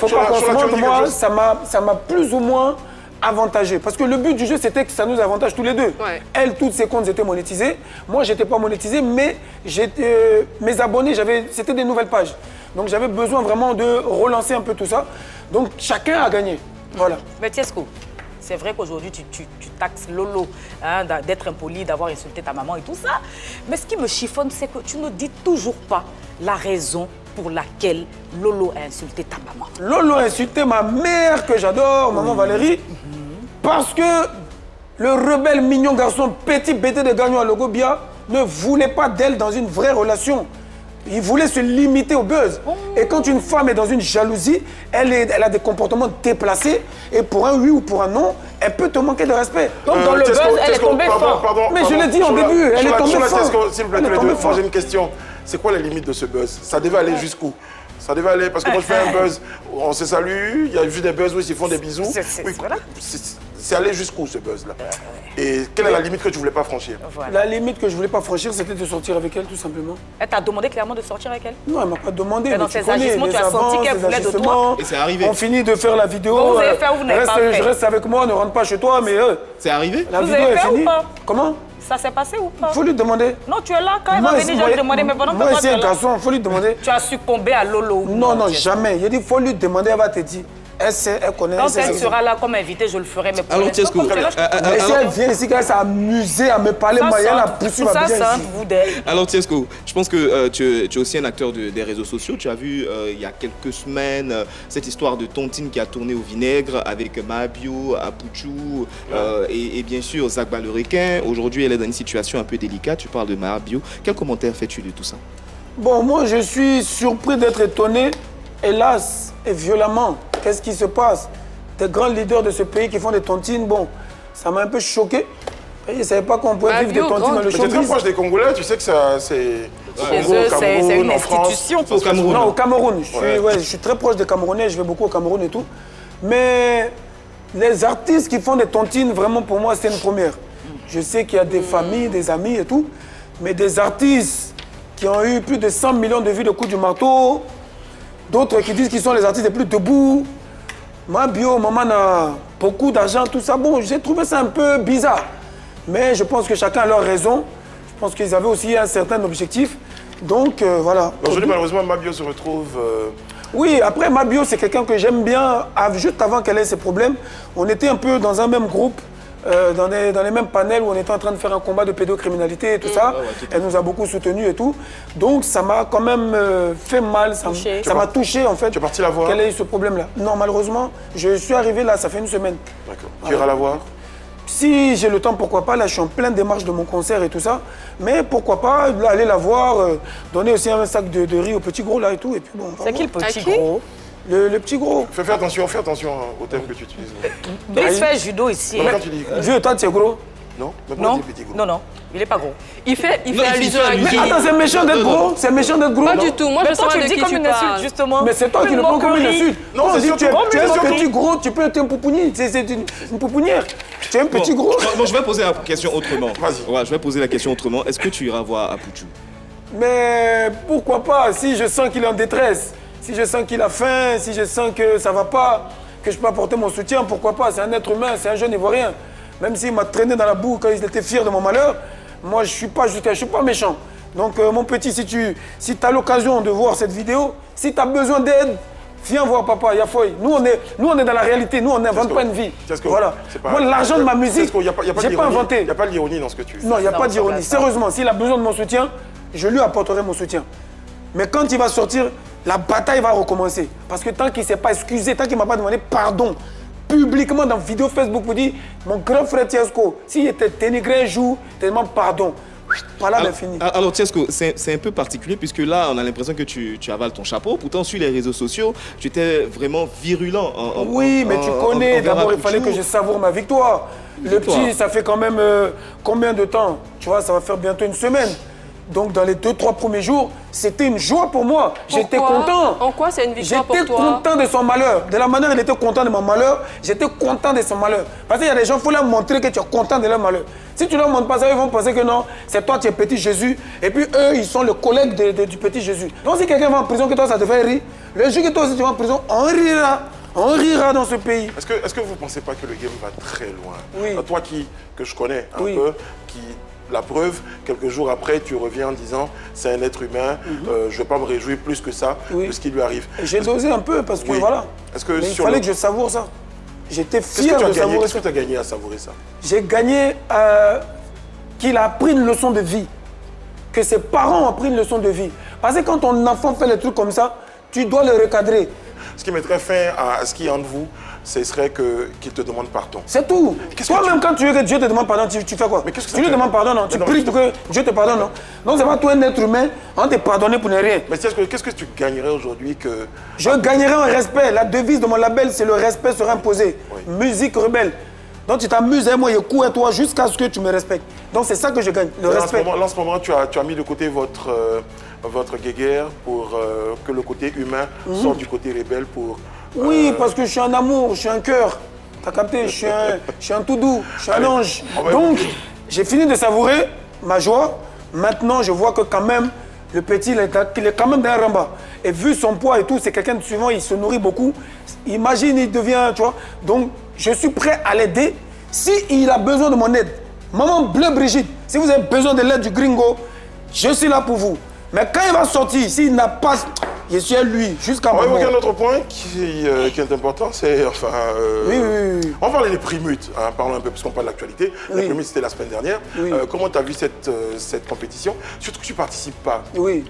pas moi, ça m'a plus ou moins avantagé. Parce que le but du jeu, c'était que ça nous avantage tous les deux. Ouais. Elle, toutes ses comptes étaient monétisés. Moi, j'étais pas monétisé, mais mes abonnés, c'était des nouvelles pages. Donc, j'avais besoin vraiment de relancer un peu tout ça. Donc, chacun a gagné. Voilà. Mais Tiesco, c'est vrai qu'aujourd'hui, tu taxes Lolo hein, d'être impoli, d'avoir insulté ta maman et tout ça. Mais ce qui me chiffonne, c'est que tu ne dis toujours pas la raison pour laquelle Lolo a insulté ta maman. Lolo a insulté ma mère que j'adore, maman Valérie, parce que le rebelle mignon garçon, petit bêté de Gagnon à Logobia, ne voulait pas d'elle dans une vraie relation. Il voulait se limiter au buzz. Et quand une femme est dans une jalousie, elle a des comportements déplacés. Et pour un oui ou pour un non, elle peut te manquer de respect. Donc dans le buzz, elle est tombée fort. Mais je l'ai dit au début, elle est tombée fort. S'il vous plaît, moi j'ai une question. C'est quoi la limite de ce buzz? Ça devait aller jusqu'où? Ça devait aller, parce que moi je fais un buzz, on se salue, il y a eu des buzz où ils se font des bisous. C'est allé jusqu'où ce buzz-là? Et quelle est la limite que tu ne voulais pas franchir? La limite que je ne voulais pas franchir, c'était de sortir avec elle, tout simplement. Elle t'a demandé clairement de sortir avec elle? Non, elle ne m'a pas demandé. Mais dans ses agissements, tu as senti qu'elle voulait de toi? Et c'est arrivé. On finit de faire la vidéo. Vous avez fait ou vous n'avez pas fait? Je reste avec moi, ne rentre pas chez toi, mais... C'est arrivé? La vidéo est finie. Comment? Ça s'est passé ou pas? Il faut lui demander. Non, tu es là. Quand elle va venir, je vais lui demander. Mais pendant que toi, tu es là. Garçon, il faut lui demander. Tu as succombé à Lolo? Non, jamais. Il dit, il faut lui demander, elle va te dire. Elle sait, elle connaît. Quand elle sera là comme invitée, je le ferai. Mais alors, Tiesco, si elle vient ici, elle s'est amusée à me parler, elle a poussé ma bien ici. Alors, Tiesco, je pense que tu es aussi un acteur des réseaux sociaux. Tu as vu, il y a quelques semaines, cette histoire de tontine qui a tourné au vinaigre avec Mabio, Apuchou et bien sûr, Zach Ballerequin. Aujourd'hui, elle est dans une situation un peu délicate. Tu parles de Mabio. Quel commentaire fais-tu de tout ça? Bon, moi, je suis surpris d'être étonné, hélas, et violemment. Qu'est-ce qui se passe? Des grands leaders de ce pays qui font des tontines, bon, ça m'a un peu choqué. Je ne savais pas qu'on pouvait vivre des tontines dans le showbiz. Tu es très proche des Congolais, tu sais que c'est... C'est une institution. Au Cameroun. Non, au Cameroun. Je suis très proche des Camerounais, je vais beaucoup au Cameroun et tout. Mais les artistes qui font des tontines, vraiment pour moi, c'est une première. Je sais qu'il y a des familles, des amis et tout, mais des artistes qui ont eu plus de 100 millions de vues de coups du marteau, d'autres qui disent qu'ils sont les artistes les plus debout. Mabio, maman a beaucoup d'argent, tout ça. Bon, j'ai trouvé ça un peu bizarre. Mais je pense que chacun a leur raison. Je pense qu'ils avaient aussi un certain objectif. Donc, voilà. Aujourd'hui, malheureusement, Mabio se retrouve... Oui, après, Mabio, c'est quelqu'un que j'aime bien. Juste avant qu'elle ait ses problèmes, on était un peu dans un même groupe. dans les mêmes panels où on était en train de faire un combat de pédocriminalité et tout ça. Elle nous a beaucoup soutenus et tout. Donc ça m'a quand même fait mal, ça m'a touché en fait. Tu es parti la voir? Quel est ce problème-là? Non, malheureusement, je suis arrivé là, ça fait une semaine. D'accord. Tu iras la voir? Si j'ai le temps, pourquoi pas. Là, je suis en pleine démarche de mon concert et tout ça. Mais pourquoi pas aller la voir, donner aussi un sac de riz au petit gros là et tout. Et puis bon. C'est qui le petit gros? Le petit gros. Fais attention au terme que tu utilises. Il se fait judo ici. Non, mais quand tu dis Vieux, toi, tu es gros? Non, mais Non, petit gros. non, il est pas gros. Il fait allusion à Mais qui? attends, c'est méchant d'être gros? C'est méchant d'être gros? Pas du tout. Moi, je sais pas de qui tu parles. Justement. Mais c'est toi qui le prends comme une insulte. Non, c'est sûr, tu es un petit gros, tu peux être un poupounier. C'est une pouponnière. Tu es un petit gros. Bon, je vais poser la question autrement. Vas-y. Ouais, je vais poser la question autrement. Est-ce que tu iras voir Apouchou? Mais pourquoi pas? Si je sens qu'il est en détresse, si je sens qu'il a faim, si je sens que ça va pas, que je peux apporter mon soutien, pourquoi pas? C'est un être humain, c'est un jeune Ivoirien. Même s'il m'a traîné dans la boue quand il était fier de mon malheur, moi je suis pas méchant. Donc mon petit, si tu as l'occasion de voir cette vidéo, si tu as besoin d'aide, viens voir papa, Yafoy. Nous on est dans la réalité, nous on n'invente pas une vie. Voilà. Moi l'argent de ma musique, j'ai pas inventé. Il n'y a pas d'ironie dans ce que tu fais. Non, il n'y a pas d'ironie. Sérieusement, s'il a besoin de mon soutien, je lui apporterai mon soutien. Mais quand il va sortir, la bataille va recommencer. Parce que tant qu'il ne s'est pas excusé, tant qu'il ne m'a pas demandé pardon, publiquement dans vidéo Facebook pour dire mon grand frère Tiesco, s'il était dénigré un jour, te demande pardon. Voilà, bien fini. Alors Tiesco, c'est un peu particulier puisque là, on a l'impression que tu avales ton chapeau. Pourtant, sur les réseaux sociaux, tu étais vraiment virulent. Oui, mais tu connais, d'abord, il fallait que je savoure ma victoire. Le petit, ça fait quand même combien de temps? Tu vois, ça va faire bientôt une semaine. Donc, dans les 2-3 premiers jours, c'était une joie pour moi. J'étais content. En quoi c'est une victoire pour toi? J'étais content de son malheur. De la manière dont il était content de mon malheur, j'étais content de son malheur. Parce qu'il y a des gens, il faut leur montrer que tu es content de leur malheur. Si tu ne leur montres pas ça, ils vont penser que non, c'est toi, tu es petit Jésus. Et puis eux, ils sont le collègue du petit Jésus. Donc si quelqu'un va en prison, que toi, ça te fait rire, le jour que toi aussi tu vas en prison, on rira. On rira dans ce pays. Est-ce que vous ne pensez pas que le game va très loin? Oui. Toi que je connais un peu, la preuve, quelques jours après, tu reviens en disant c'est un être humain, je ne vais pas me réjouir plus que ça de ce qui lui arrive. J'ai dosé un peu parce que voilà. Mais il fallait que je savoure ça. J'étais fier de savourer ça. Qu'est-ce que tu as gagné à savourer ça? J'ai gagné qu'il a appris une leçon de vie. Que ses parents ont appris une leçon de vie. Parce que quand ton enfant fait des trucs comme ça, tu dois le recadrer. Ce qui mettrait fin à ce qui est entre vous, ce serait qu'il te demande pardon. C'est tout. Toi-même, quand tu veux que Dieu te demande pardon, tu fais quoi? Tu lui demandes pardon, non? Tu pries pour que Dieu te pardonne, non? Donc, c'est pas toi un être humain, on te pardonne pour ne rien. Mais qu'est-ce que tu gagnerais aujourd'hui que... Je gagnerais un respect. La devise de mon label, c'est le respect sera imposé. Oui. Musique rebelle. Donc, tu t'amuses, et moi, je cours à toi jusqu'à ce que tu me respectes. Donc, c'est ça que je gagne, le respect. En ce moment, tu as mis de côté votre guéguerre pour que le côté humain sorte du côté rebelle pour... Oui, parce que je suis un amour, je suis un cœur. T'as capté? Je suis un tout doux, je suis un ange. Donc, j'ai fini de savourer ma joie. Maintenant, je vois que quand même, le petit, il est quand même d'un ramba. Et vu son poids et tout, c'est quelqu'un de suivant, il se nourrit beaucoup. Imagine, il devient, tu vois. Donc, je suis prêt à l'aider s'il a besoin de mon aide. Maman Bleu Brigitte, si vous avez besoin de l'aide du gringo, je suis là pour vous. Mais quand il va sortir, s'il n'a pas... Je suis à lui, jusqu'à maintenant. Il y a un autre point qui est important, c'est... Enfin, oui. On va parler des primutes, hein, parlons un peu, parce qu'on parle de l'actualité. La primute, c'était la semaine dernière. Oui. Comment tu as vu cette compétition? Surtout que tu ne participes pas. Oui.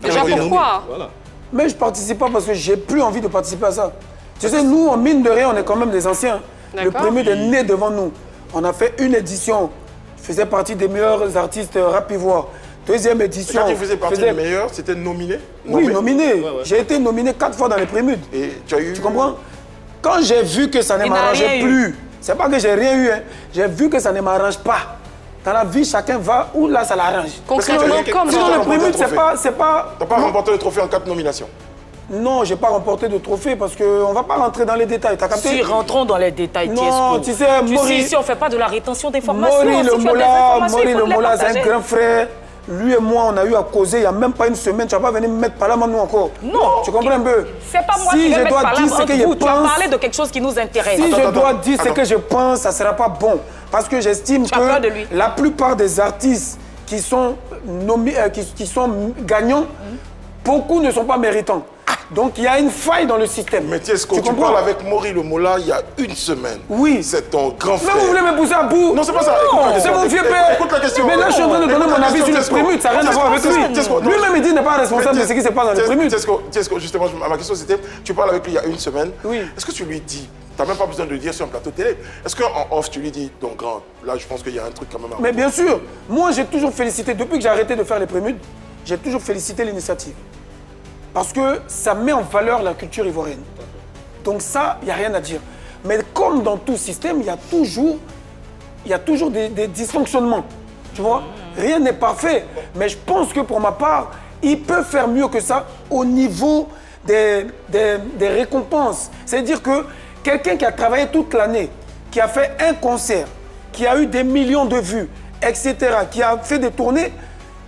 Déjà, pourquoi? Voilà. Mais je ne participe pas parce que j'ai plus envie de participer à ça. Tu sais, nous, en mine de rien, on est quand même des anciens. Le primute est né devant nous. On a fait une édition. Je faisais partie des meilleurs artistes rap ivoire. Deuxième édition. Quand tu faisais partie des meilleurs, c'était nominé? Oui, nominé. Ouais. J'ai été nominé 4 fois dans les primutes. Et tu as eu... Tu comprends? Quand j'ai vu que ça ne m'arrangeait plus, c'est pas que j'ai rien eu, hein. J'ai vu que ça ne m'arrange pas. Dans la vie, chacun va où là ça l'arrange. Concrètement, comme sinon, le primute, c'est pas... Tu n'as pas remporté le trophée en 4 nominations? Non, je n'ai pas remporté de trophée parce qu'on ne va pas rentrer dans les détails. T'as capté? Si, rentrons dans les détails. Non, tu sais, Mori... Ici, on ne fait pas de la rétention d'informations. Mori le Mola, c'est un grand frère. Lui et moi, on a eu à causer il n'y a même pas une semaine. Tu ne vas pas venir me mettre par là, nous encore. Non. Tu comprends un peu? C'est pas moi qui vais mettre par là entre vous. Tu as parlé de quelque chose qui nous intéresse. Si je dois dire ce que je pense, ça ne sera pas bon. Parce que j'estime que la plupart des artistes qui sont gagnants, beaucoup ne sont pas méritants. Donc il y a une faille dans le système. Mais Tiesco, tu parles avec Maury Le Mola il y a une semaine. Oui. C'est ton grand frère. Mais vous voulez me pousser à bout? Non, c'est pas ça. C'est mon vieux père. Écoute la question. Mais là, je suis en train de donner mon avis sur le prémute. Ça n'a rien à voir avec lui. Lui-même, il dit qu'il n'est pas responsable de ce qui se passe dans le prémute. Tiesco, justement, ma question c'était, tu parles avec lui il y a une semaine. Oui. Est-ce que tu lui dis, tu n'as même pas besoin de le dire sur un plateau de télé, est-ce qu'en off, tu lui dis, donc grand, là, je pense qu'il y a un truc quand même à... Mais bien sûr, moi, j'ai toujours félicité, depuis que j'ai arrêté de faire les prémutes, j'ai toujours félicité l'initiative. Parce que ça met en valeur la culture ivoirienne. Donc ça, il n'y a rien à dire. Mais comme dans tout système, il y a toujours des dysfonctionnements. Tu vois? Rien n'est parfait. Mais je pense que pour ma part, il peut faire mieux que ça au niveau des récompenses. C'est-à-dire que quelqu'un qui a travaillé toute l'année, qui a fait un concert, qui a eu des millions de vues, etc., qui a fait des tournées,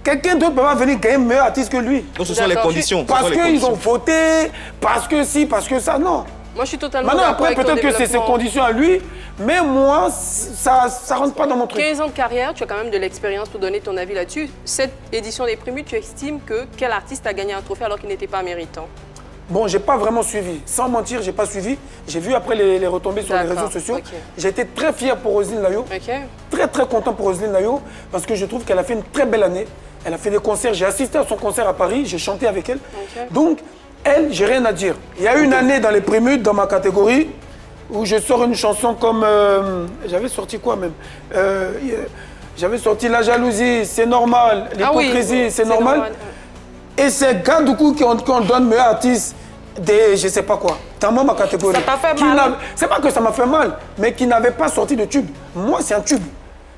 quelqu'un d'autre peut pas venir gagner meilleur artiste que lui. Donc ce sont les conditions. Parce qu'ils ont voté, parce que si, parce que ça, non. Moi, je suis totalement Maintenant, d'accord après, avec ton peut-être que c'est ses développement. conditions à lui, mais moi, ça ne rentre pas dans mon truc. 15 ans de carrière, tu as quand même de l'expérience pour donner ton avis là-dessus. Cette édition des Prémutes, tu estimes que quel artiste a gagné un trophée alors qu'il n'était pas méritant? Bon, j'ai pas vraiment suivi. Sans mentir, j'ai pas suivi. J'ai vu après les retombées sur les réseaux sociaux. Ok. J'ai été très fier pour Roselyne Layo. Ok. Très, très content pour Roselyne Layo parce que je trouve qu'elle a fait une très belle année. Elle a fait des concerts. J'ai assisté à son concert à Paris. J'ai chanté avec elle. Ok. Donc, elle, j'ai rien à dire. Il y a une année dans les Prémutes, dans ma catégorie, où je sors une chanson comme... j'avais sorti quoi même J'avais sorti La jalousie, c'est normal. L'hypocrisie, c'est normal. Et c'est Gadoukou qu'on donne meilleur artiste des je sais pas quoi. Dans ma catégorie. Ça t'a fait mal? C'est pas que ça m'a fait mal, mais qui n'avait pas sorti de tube. Moi, c'est un tube.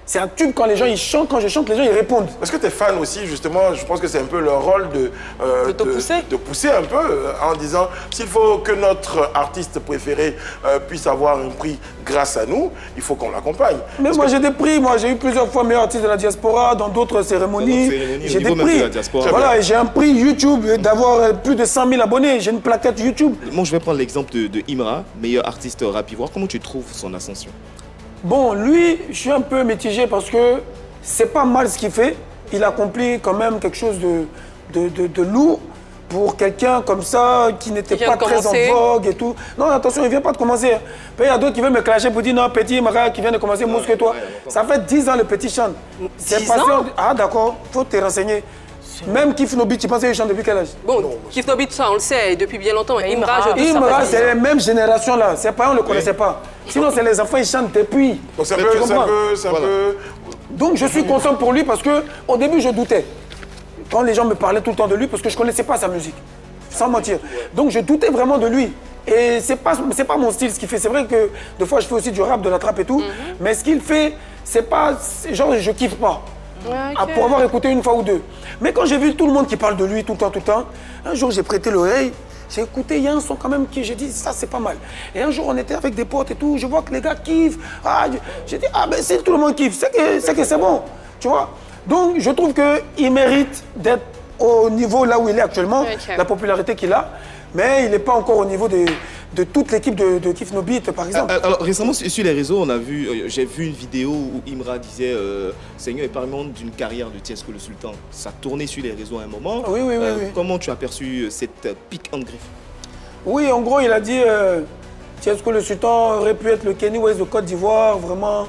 C'est un tube quand les gens ils chantent, quand je chante, les gens ils répondent. Est-ce que tes fans aussi, justement, je pense que c'est un peu leur rôle de pousser un peu en disant s'il faut que notre artiste préféré puisse avoir un prix grâce à nous, il faut qu'on l'accompagne. Mais moi j'ai des prix, moi j'ai eu plusieurs fois meilleur artiste de la diaspora, dans d'autres cérémonies. J'ai des prix. Voilà, et j'ai un prix YouTube d'avoir plus de 100 000 abonnés. J'ai une plaquette YouTube. Moi je vais prendre l'exemple de Imra, meilleur artiste rap ivoire. Comment tu trouves son ascension? Bon, lui, je suis un peu mitigé parce que c'est pas mal ce qu'il fait. Il accomplit quand même quelque chose de lourd pour quelqu'un comme ça qui n'était pas très en vogue et tout. Non, attention, il vient pas de commencer. Il y a d'autres qui veulent me clasher pour dire non, petit Imra qui vient de commencer, mousse que toi. Ça fait 10 ans le petit chante. 10 ans? Ah d'accord, faut te renseigner. Même Kif Nobit, tu penses qu'il chante depuis quel âge? Bon, Kif Nobit, ça on le sait depuis bien longtemps. Imra, Imra, c'est la même génération là. Ses parents ne le connaissaient pas. Sinon, c'est les enfants, ils chantent depuis. Donc c'est un peu... Donc je suis content pour lui parce qu'au début, je doutais. Quand les gens me parlaient tout le temps de lui, parce que je ne connaissais pas sa musique. Sans mentir. Donc je doutais vraiment de lui. Et c'est pas mon style ce qu'il fait. C'est vrai que des fois, je fais aussi du rap, de la trappe et tout. Mais ce qu'il fait, c'est pas... Genre, je kiffe pas. Okay. Pour avoir écouté une fois ou deux. Mais quand j'ai vu tout le monde qui parle de lui tout le temps, un jour j'ai prêté l'oreille, j'ai écouté, il y a un son quand même qui j'ai dit ça c'est pas mal. Et un jour on était avec des potes et tout, je vois que les gars kiffent. Ah, j'ai dit ah ben si tout le monde kiffe, c'est que c'est bon, tu vois. Donc je trouve qu'il mérite d'être au niveau là où il est actuellement, la popularité qu'il a, mais il n'est pas encore au niveau de toute l'équipe de Kif Nobit, par exemple. Alors récemment sur les réseaux, j'ai vu une vidéo où Imra disait Seigneur, épargne-moi d'une carrière de Tiesco le Sultan. Ça tournait sur les réseaux à un moment. Oui. Comment tu as perçu cette pique en griffe? Oui, en gros, il a dit Tiesco le Sultan aurait pu être le Kenny West de Côte d'Ivoire, vraiment.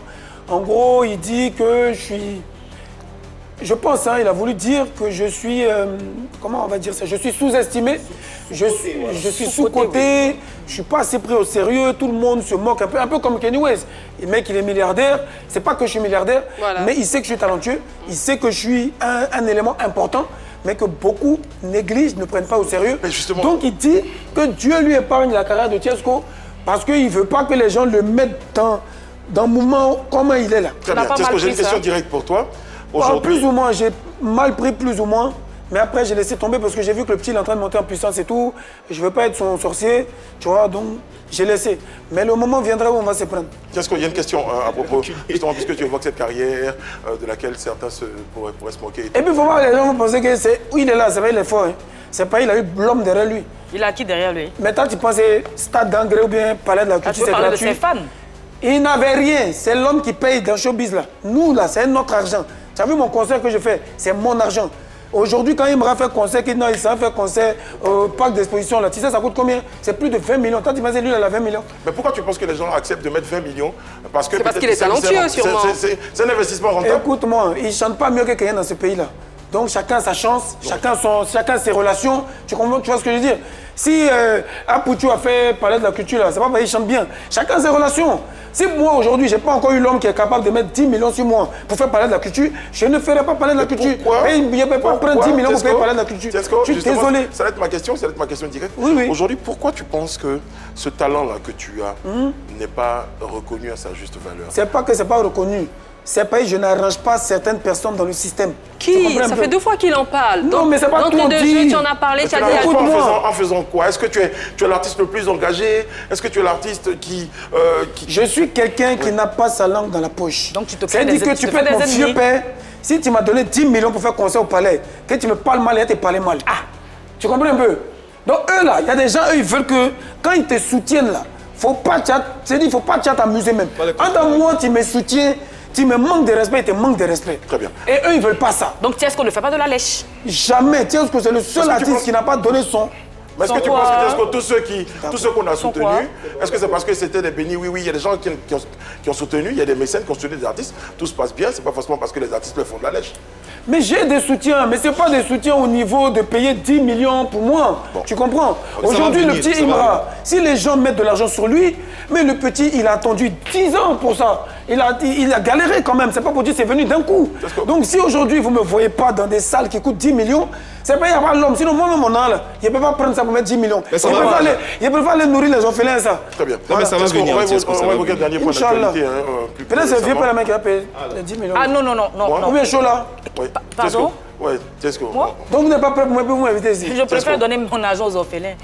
En gros, il dit que je suis... Je pense, il a voulu dire que je suis, comment on va dire ça, je suis sous-estimé, je suis sous-coté, je ne suis pas assez pris au sérieux, tout le monde se moque un peu comme Kenny West. Le mec, il est milliardaire, c'est pas que je suis milliardaire, mais il sait que je suis talentueux, il sait que je suis un élément important, mais que beaucoup négligent, ne prennent pas au sérieux. Donc il dit que Dieu lui épargne la carrière de Tiesco parce qu'il ne veut pas que les gens le mettent dans le mouvement comment il est là. Très bien. Tiesco, j'ai une question directe pour toi. Plus ou moins, j'ai mal pris plus ou moins, mais après j'ai laissé tomber parce que j'ai vu que le petit il est en train de monter en puissance et tout. Je ne veux pas être son sorcier, tu vois, donc j'ai laissé. Mais le moment viendra où on va se prendre. Tiesco, il y a une question à propos, justement, puisque tu évoques cette carrière de laquelle certains pourraient se moquer. Et puis il faut voir, les gens vont penser que c'est où il est là, c'est vrai, il est fort. Hein. C'est pas, il a eu l'homme derrière lui. Il a qui derrière lui? Maintenant tu penses Stade d'Angré ou bien Palais de la Culture, c'est gratuit. Tu veux parler de ses fans? Il n'avait rien, c'est l'homme qui paye dans le showbiz là. Nous là, c'est notre argent. Tu as vu mon concert que je fais, c'est mon argent. Aujourd'hui, quand Imra fait concert, qu'il s'en fait concert au parc d'exposition, là, tu sais, ça coûte combien? C'est plus de 20 millions. Toi, tu imagines, lui, il a 20 millions. Mais pourquoi tu penses que les gens acceptent de mettre 20 millions? C'est parce qu'il est talentueux, sûrement. C'est un investissement rentable. Écoute-moi, il ne chante pas mieux que quelqu'un dans ce pays-là. Donc chacun sa chance, chacun ses relations. Tu comprends, tu vois ce que je veux dire? Si Apoutou a fait parler de la culture, c'est pas parce qu'il chante bien. Chacun ses relations. Si moi aujourd'hui, je n'ai pas encore eu l'homme qui est capable de mettre 10 millions sur moi pour faire parler de la culture, je ne ferai pas parler de la culture. Pourquoi? Et il ne peut pas prendre 10 millions pour faire parler de la culture. Je suis désolé. Ça va être ma question, ça va être ma question directe. Oui. Aujourd'hui, pourquoi tu penses que ce talent-là que tu as n'est pas reconnu à sa juste valeur? C'est pas que c'est pas reconnu. C'est pas que je n'arrange pas certaines personnes dans le système. Qui? Ça fait 2 fois qu'il en parle. Non, mais c'est pas tout dit. Tu en as parlé, tu as dit... En faisant quoi? Est-ce que tu es l'artiste le plus engagé? Est-ce que tu es l'artiste qui... Je suis quelqu'un qui n'a pas sa langue dans la poche. Donc tu te crées des que tu peux être mon vieux père. Si tu m'as donné 10 millions pour faire concert au palais, que tu me parles mal, et te parler mal. Ah, tu comprends un peu? Donc eux là, il y a des gens, eux, ils veulent que quand ils te soutiennent là, faut pas t'amuser même. Entre moi, tu me soutiens. Tu me manques de respect, il te manque de respect. Très bien. Et eux, ils ne veulent pas ça. Donc Tiesco ne fait pas de la lèche? Jamais. Tiesco, c'est le seul artiste qui n'a pas donné son... Mais est-ce que tu penses que tous ceux qu'on a soutenus, est-ce que c'est parce que c'était des bénis? Oui, il y a des gens qui ont soutenu, il y a des mécènes qui ont soutenu des artistes, tout se passe bien, c'est pas forcément parce que les artistes le font de la lèche. Mais j'ai des soutiens, mais ce n'est pas des soutiens au niveau de payer 10 millions pour moi. Bon. Tu comprends? Aujourd'hui, le petit Imra, si les gens mettent de l'argent sur lui, mais le petit, il a attendu 10 ans pour ça. Il a galéré quand même. C'est pas pour dire c'est venu d'un coup. Donc si aujourd'hui, vous ne me voyez pas dans des salles qui coûtent 10 millions, c'est pas il n'y a pas l'homme. Sinon, moi-même, mon âne, il ne peut pas prendre ça pour mettre 10 millions. Il ne peut pas aller nourrir les orphelins, ça. Très bien. Non, mais ça va venir. On va évoquer le dernier point d'actualité. Peut-être c'est vieux par la main qui a payé les 10 millions. Ah non. Combien chaud là? Pardon? Oui, Tiesco. Donc vous n'êtes pas prêt pour m'inviter ici? Je préfère donner mon argent aux orphelins.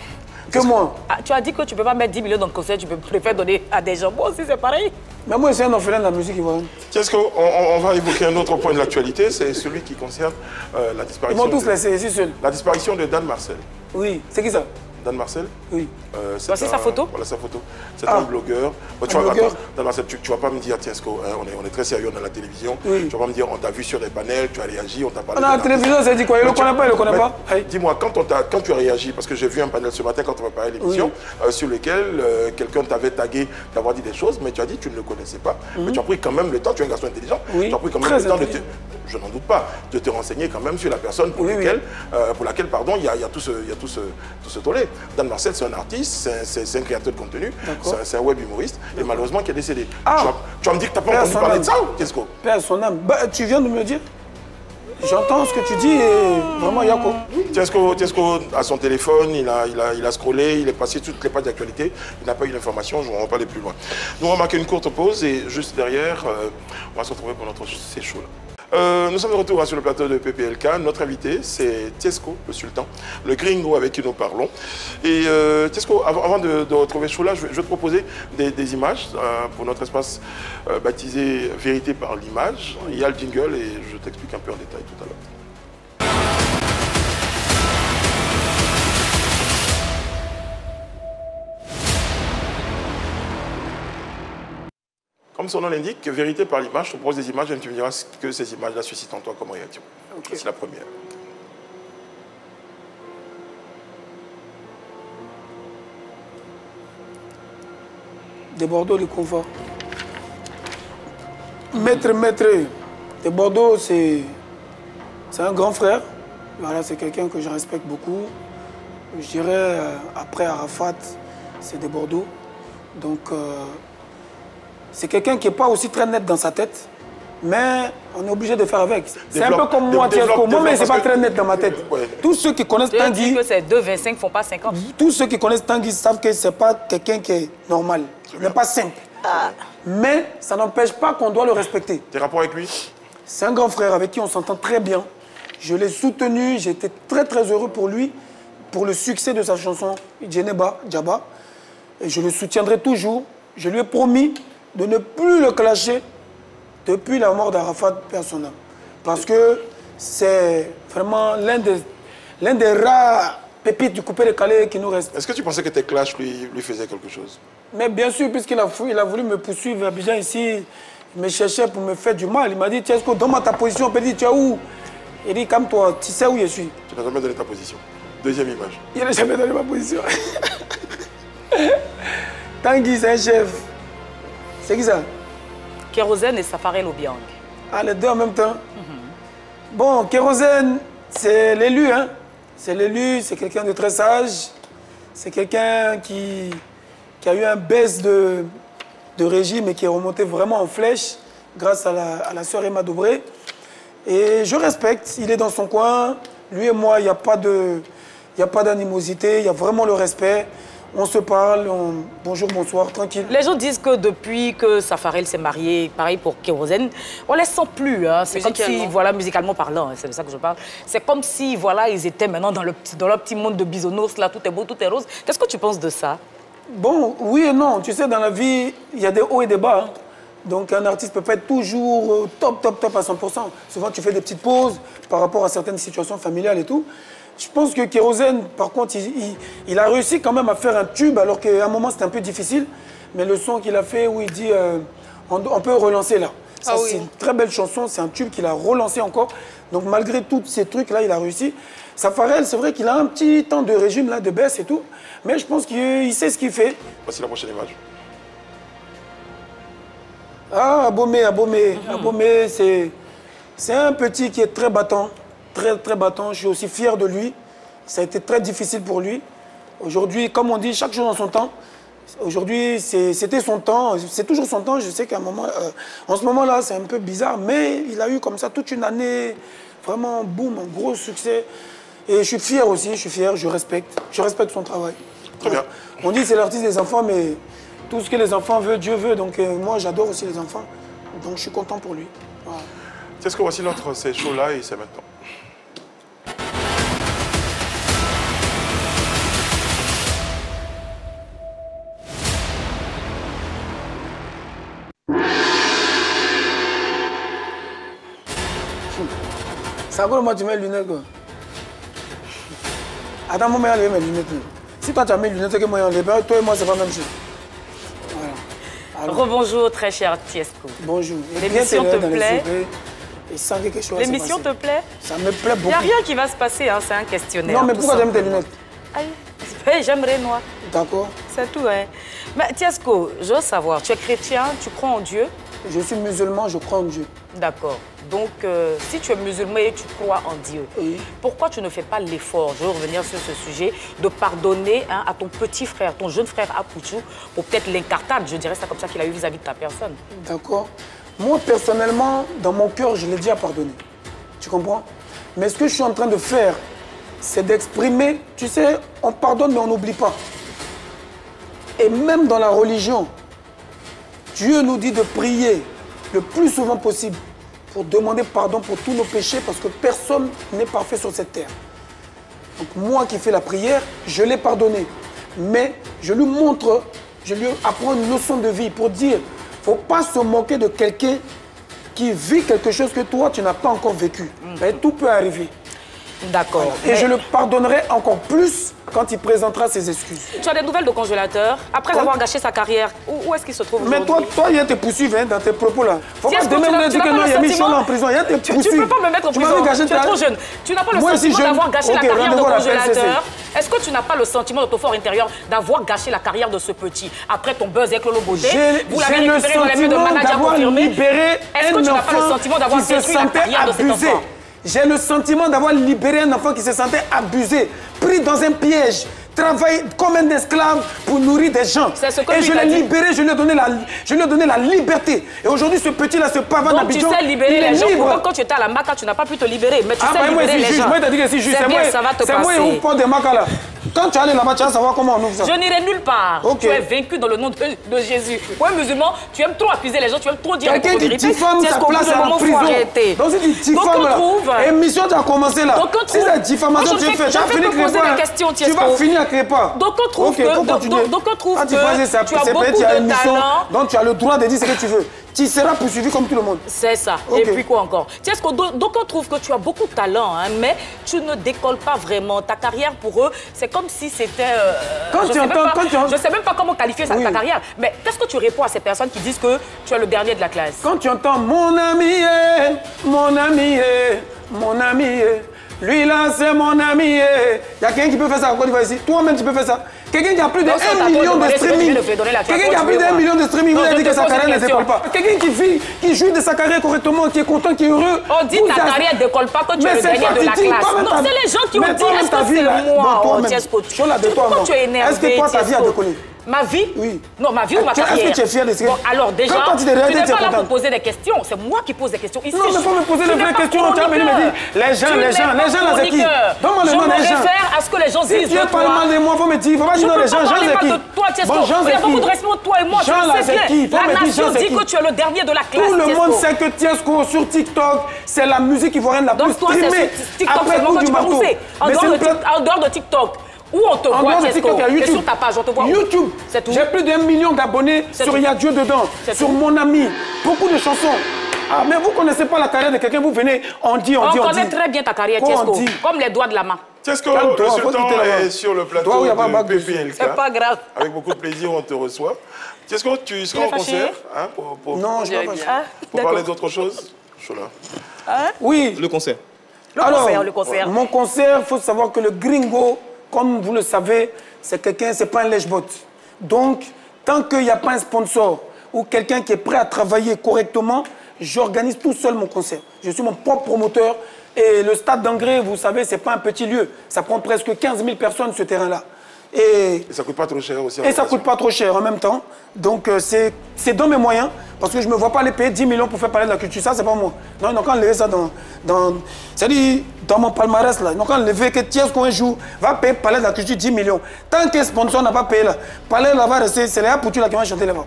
Que moi? Tu as dit que tu ne peux pas mettre 10 millions dans le concert, tu préfères donner à des gens. Moi aussi, c'est pareil. Mais moi, c'est un orphelin de la musique ivoirienne. Tiesco, on va évoquer un autre point de l'actualité, c'est celui qui concerne la disparition... Ils m'ont tous laissé ici seuls. La disparition de Dan Marcel. Oui, c'est qui ça? Dan Marcel? Oui. C'est sa photo? Voilà sa photo. C'est un blogueur. Dan Marcel, tu ne vas pas me dire, Tiesco, on est très sérieux dans la télévision. Oui. Tu ne vas pas me dire, on t'a vu sur les panels, tu as réagi, on t'a parlé. Dans la télévision, c'est dit quoi? Il ne le connaît pas, il ne le connaît pas. Dis-moi, quand tu as réagi, parce que j'ai vu un panel ce matin quand on va parler de l'émission, sur lequel quelqu'un t'avait tagué d'avoir dit des choses, mais tu as dit que tu ne le connaissais pas. Mais tu as pris quand même le temps, tu es un garçon intelligent, tu as pris quand même le temps de te... Je n'en doute pas, de te renseigner quand même sur la personne pour laquelle il y a tout ce tollé. Dan Marcel, c'est un artiste, c'est un créateur de contenu, c'est un web humoriste, et malheureusement qui est décédé. Tu vas me dire que tu n'as pas entendu parler de ça, Tiesco? Père son âme. Tu viens de me le dire? J'entends ce que tu dis et vraiment, Yako. Tiesco a son téléphone, il a scrollé, il est passé toutes les pages d'actualité, il n'a pas eu l'information, je ne vais en parler plus loin. Nous, on va marquer une courte pause et juste derrière, on va se retrouver pour notre show là. Nous sommes de retour sur le plateau de PPLK. Notre invité, c'est Tiesco, le sultan, le gringo avec qui nous parlons. Et Tiesco, avant de retrouver ce show-là, je vais te proposer des images pour notre espace baptisé Vérité par l'image. Il y a le jingle et je t'explique un peu en détail tout à l'heure. Comme son nom l'indique, vérité par l'image, je te propose des images et tu me diras ce que ces images-là suscitent en toi comme réaction. Okay. C'est la première. De Bordeaux, le confort. Maître de Bordeaux, c'est un grand frère. Voilà, c'est quelqu'un que je respecte beaucoup. Je dirais, après Arafat, c'est de Bordeaux. Donc, c'est quelqu'un qui n'est pas aussi très net dans sa tête, mais on est obligé de faire avec. C'est un peu comme moi, Tiesco. Moi-même, c'est pas très net dans ma tête. Tous ceux qui connaissent Tanguy... Je dis que c'est 2,25 ne font pas 50. Tous ceux qui connaissent Tanguy savent que ce n'est pas quelqu'un qui est normal. Il n'est pas simple. Mais ça n'empêche pas qu'on doit le respecter. Tes rapports avec lui? C'est un grand frère avec qui on s'entend très bien. Je l'ai soutenu, j'étais très très heureux pour lui, pour le succès de sa chanson Djeneba Djaba. Et je le soutiendrai toujours. Je lui ai promis de ne plus le clasher depuis la mort d'Arafat personnel. Parce que c'est vraiment l'un des rares pépites du coupé décalé qui nous reste. Est-ce que tu pensais que tes clashs lui faisaient quelque chose? Mais bien sûr, puisqu'il a voulu me poursuivre à Abidjan ici, il me cherchait pour me faire du mal. Il m'a dit, Tiesco, donne-moi ta position. Il m'a dit, tu es où? Il dit, calme-toi, tu sais où je suis. Tu n'as jamais donné ta position. Deuxième image. Il n'a jamais donné ma position. Tanguy, c'est un chef. C'est qui ça? Kérosène et Safarel Obiang. Ah, les deux en même temps. Bon, Kérosène, c'est l'élu, hein. C'est l'élu, c'est quelqu'un de très sage. C'est quelqu'un qui a eu un baisse de régime et qui est remonté vraiment en flèche grâce à la sœur Emma Dobré. Et je respecte, il est dans son coin. Lui et moi, il n'y a pas d'animosité, il y a vraiment le respect. On se parle, bonjour, bonsoir, tranquille. Les gens disent que depuis que Safarel s'est marié, pareil pour Kérosène, on les sent plus. Hein. C'est comme si, voilà, musicalement parlant, c'est de ça que je parle. C'est comme si, voilà, ils étaient maintenant dans leur petit monde de bisounours, là, tout est beau, tout est rose. Qu'est-ce que tu penses de ça? Bon, oui et non. Tu sais, dans la vie, il y a des hauts et des bas. Hein. Donc, un artiste ne peut pas être toujours top à 100%. Souvent, tu fais des petites pauses par rapport à certaines situations familiales et tout. Je pense que Kérosène, par contre, il a réussi quand même à faire un tube, alors qu'à un moment, c'était un peu difficile. Mais le son qu'il a fait, où il dit on peut relancer là. Ça, c'est une très belle chanson, c'est un tube qu'il a relancé encore. Donc, malgré tous ces trucs-là, il a réussi. Safarel, c'est vrai qu'il a un petit temps de régime, là, de baisse et tout. Mais je pense qu'il sait ce qu'il fait. Voici la prochaine image. Ah, Abomey, c'est un petit qui est très battant. Très battant, je suis aussi fier de lui. Ça a été très difficile pour lui. Aujourd'hui, comme on dit, chaque chose en son temps. Aujourd'hui, c'était son temps, c'est toujours son temps. Je sais qu'à un moment, en ce moment-là, c'est un peu bizarre, mais il a eu comme ça toute une année, vraiment, boum, un gros succès. Et je suis fier aussi, je respecte son travail. Très bien. On dit que c'est l'artiste des enfants, mais tout ce que les enfants veulent, Dieu veut. Donc moi, j'adore aussi les enfants. Donc je suis content pour lui. Voilà. C'est ce que voici notre c'est chaud là et c'est maintenant. C'est encore moi tu mets les lunettes quoi. Attends, moi je mets mes lunettes. Si toi tu as mis les lunettes que moi j'enlève, toi et moi c'est pas la même chose. Voilà. Rebonjour très cher Tiesco. Bonjour. L'émission te plaît? Et sans quelque chose. L'émission te plaît? Ça me plaît beaucoup. Il n'y a rien qui va se passer, hein, c'est un questionnaire. Non mais pourquoi tu as mis tes lunettes? J'aimerais noir. D'accord. C'est tout, hein. Mais Tiesco, je veux savoir, tu es chrétien, tu crois en Dieu? Je suis musulman, je crois en Dieu. D'accord. Donc, si tu es musulman et tu crois en Dieu, pourquoi tu ne fais pas l'effort, je veux revenir sur ce sujet, de pardonner à ton petit frère, ton jeune frère Apouchou, pour peut-être l'incartade, je dirais ça comme ça, qu'il a eu vis-à-vis de ta personne? D'accord. Moi, personnellement, dans mon cœur, je l'ai déjà pardonné. Tu comprends? Mais ce que je suis en train de faire, c'est d'exprimer, tu sais, on pardonne mais on n'oublie pas. Et même dans la religion, Dieu nous dit de prier le plus souvent possible pour demander pardon pour tous nos péchés parce que personne n'est parfait sur cette terre. Donc moi qui fais la prière, je l'ai pardonné. Mais je lui montre, je lui apprends une leçon de vie pour dire, il ne faut pas se moquer de quelqu'un qui vit quelque chose que toi, tu n'as pas encore vécu. Mais tout peut arriver. D'accord. Voilà. Et je le pardonnerai encore plus quand il présentera ses excuses. Tu as des nouvelles de congélateur? Après avoir gâché sa carrière, où est-ce qu'il se trouve aujourd'hui? Mais toi, il y a tes poursuivis dans tes propos là. Faut pas demain dire que non, il y a mis Chola en prison. Il y a tes poursuivis. Tu ne peux pas me mettre en prison. Tu es trop jeune. Tu n'as pas le sentiment d'avoir gâché la carrière de congélateur. Est-ce que tu n'as pas le sentiment de ton fort intérieur d'avoir gâché la carrière de ce petit? Après ton buzz avec Lolo Beauté, vous l'avez récupéré dans les mains de manager confirmé. Est-ce que tu n'as pas le sentiment d'avoir détruit la carrière de cet enfant? J'ai le sentiment d'avoir libéré un enfant qui se sentait abusé, pris dans un piège, travaillé comme un esclave pour nourrir des gens. Et je l'ai libéré, je lui ai donné la liberté. Et aujourd'hui, ce petit-là, ce pavane d'Abidjan, donc tu sais libérer les gens. Pourquoi quand tu étais à la Maca, tu n'as pas pu te libérer? Mais tu sais libérer les gens. Moi, je t'ai dit que si juge, c'est moi qui ouvre des Maca là. Quand tu allais là-bas, tu vas savoir comment on ouvre ça. Je n'irai nulle part. Tu es vaincu dans le nom de Jésus. Pour un musulman, tu aimes trop accuser les gens, tu aimes trop dire quelqu'un qui diffame sa place à la prison. Donc si tu diffames là, émission tu as commencé là. Si la diffamation tu fais, tu vas finir Crépa. Tu vas finir à Crépa. Donc on trouve que tu as beaucoup de talent. Donc tu as le droit de dire ce que tu veux. Tu seras poursuivi comme tout le monde. C'est ça. Et puis quoi encore? Donc on trouve que tu as beaucoup de talent, hein, mais tu ne décolles pas vraiment. Ta carrière pour eux, c'est comme si c'était... je ne sais même pas comment qualifier ta carrière. Mais qu'est-ce que tu réponds à ces personnes qui disent que tu es le dernier de la classe? Quand tu entends mon ami, mon ami. Lui là, c'est mon ami. Il y a quelqu'un qui peut faire ça en Côte d'Ivoire ici. Toi-même, tu peux faire ça. Quelqu'un qui a plus de 1 million de streaming. Quelqu'un qui a plus d'1 million de streaming, vous avez dit que sa carrière ne décolle pas. Quelqu'un qui vit, qui jouit de sa carrière correctement, qui est content, qui est heureux. On dit ta carrière ne décolle pas, que tu es le dernier de la classe. Non, c'est les gens qui ont dit, est-ce que c'est moi, Tiesco? Pourquoi tu es énervé? Est-ce que toi, ta vie a décollé? Ma vie? Oui. Non, ma vie ou ma carrière? Est-ce que tu es fier de ce que... Bon, alors déjà, tu n'es pas là pour poser poser des questions. C'est moi qui pose des questions. Ici, non, mais il faut me poser des vraies questions. Tu as venu me dire, les gens, là, c'est qui? Donne-moi le nom des gens. Je me réfère à ce que les gens disent de toi. Tu parles mal de moi, il faut me dire. Il ne faut pas dire les gens, Jean, c'est qui? Bon, il y a beaucoup de respect entre toi et moi. Jean, là, c'est qui? La nation dit que tu es le dernier de la classe. Tout le monde sait que Tiesco sur TikTok, c'est la musique ivoirienne la plus streamée. Donc toi, c'est sur TikTok seulement que tu peux pousser. En dehors de TikTok. Où on te voit, Tiesco? Et sur ta page, on te voit YouTube. J'ai plus d'1 million d'abonnés sur Y'a Dieu dedans, sur Mon Ami. Beaucoup de chansons. Ah, mais vous ne connaissez pas la carrière de quelqu'un, vous venez, on dit. On connaît très bien ta carrière, Tiesco. Comme les doigts de la main. Tiesco, le sultan est sur le plateau de PPLK. C'est pas grave. Avec beaucoup de plaisir, on te reçoit. Tiesco, tu seras au concert Non, je ne vais pas. Pour parler d'autre chose? Oui. Le concert. Le concert. Mon concert, il faut savoir que le gringo, comme vous le savez, c'est quelqu'un, c'est pas un lèche-bot. Donc, tant qu'il n'y a pas un sponsor ou quelqu'un qui est prêt à travailler correctement, j'organise tout seul mon concert. Je suis mon propre promoteur. Et le stade d'Angré, vous savez, c'est pas un petit lieu. Ça prend presque 15 000 personnes, ce terrain-là. Et ça coûte pas trop cher aussi. Et ça coûte pas trop cher en même temps. Donc, c'est dans mes moyens. Parce que je ne me vois pas les payer 10 millions pour faire parler de la culture. Ça, c'est pas moi. Non, ils n'ont qu'à enlever ça c'est-à-dire, dans mon palmarès, là. Ils n'ont qu'à enlever que Tiesco un jour va payer parler de la culture 10 millions. Tant qu'un sponsor n'a pas payé là, parler là va rester, c'est les Apoutu là qui vont chanter là-bas.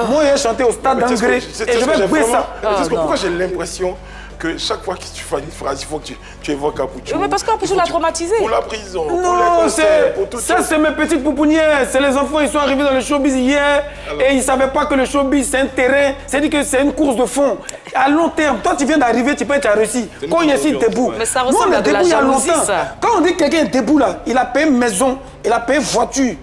Moi, j'ai chanté au stade d'Angré et je vais jouer ça. Pourquoi j'ai l'impression que chaque fois que tu fais une phrase, il faut que tu évoques Apoutu. Mais parce qu'Apoutu l'a traumatisé. Pour la prison, non, pour les concerts, pour tout ça. Ça, c'est mes petites pouponnières. C'est les enfants, ils sont arrivés dans le showbiz hier et ils ne savaient pas que le showbiz, c'est un terrain. C'est-à-dire que c'est une course de fond. À long terme, toi, tu viens d'arriver, tu peux être réussi. Quand il est ici debout. Mais ça ressemble à de la jalousie, ça. Quand on dit que quelqu'un est debout, là, il a payé maison, il a payé voiture.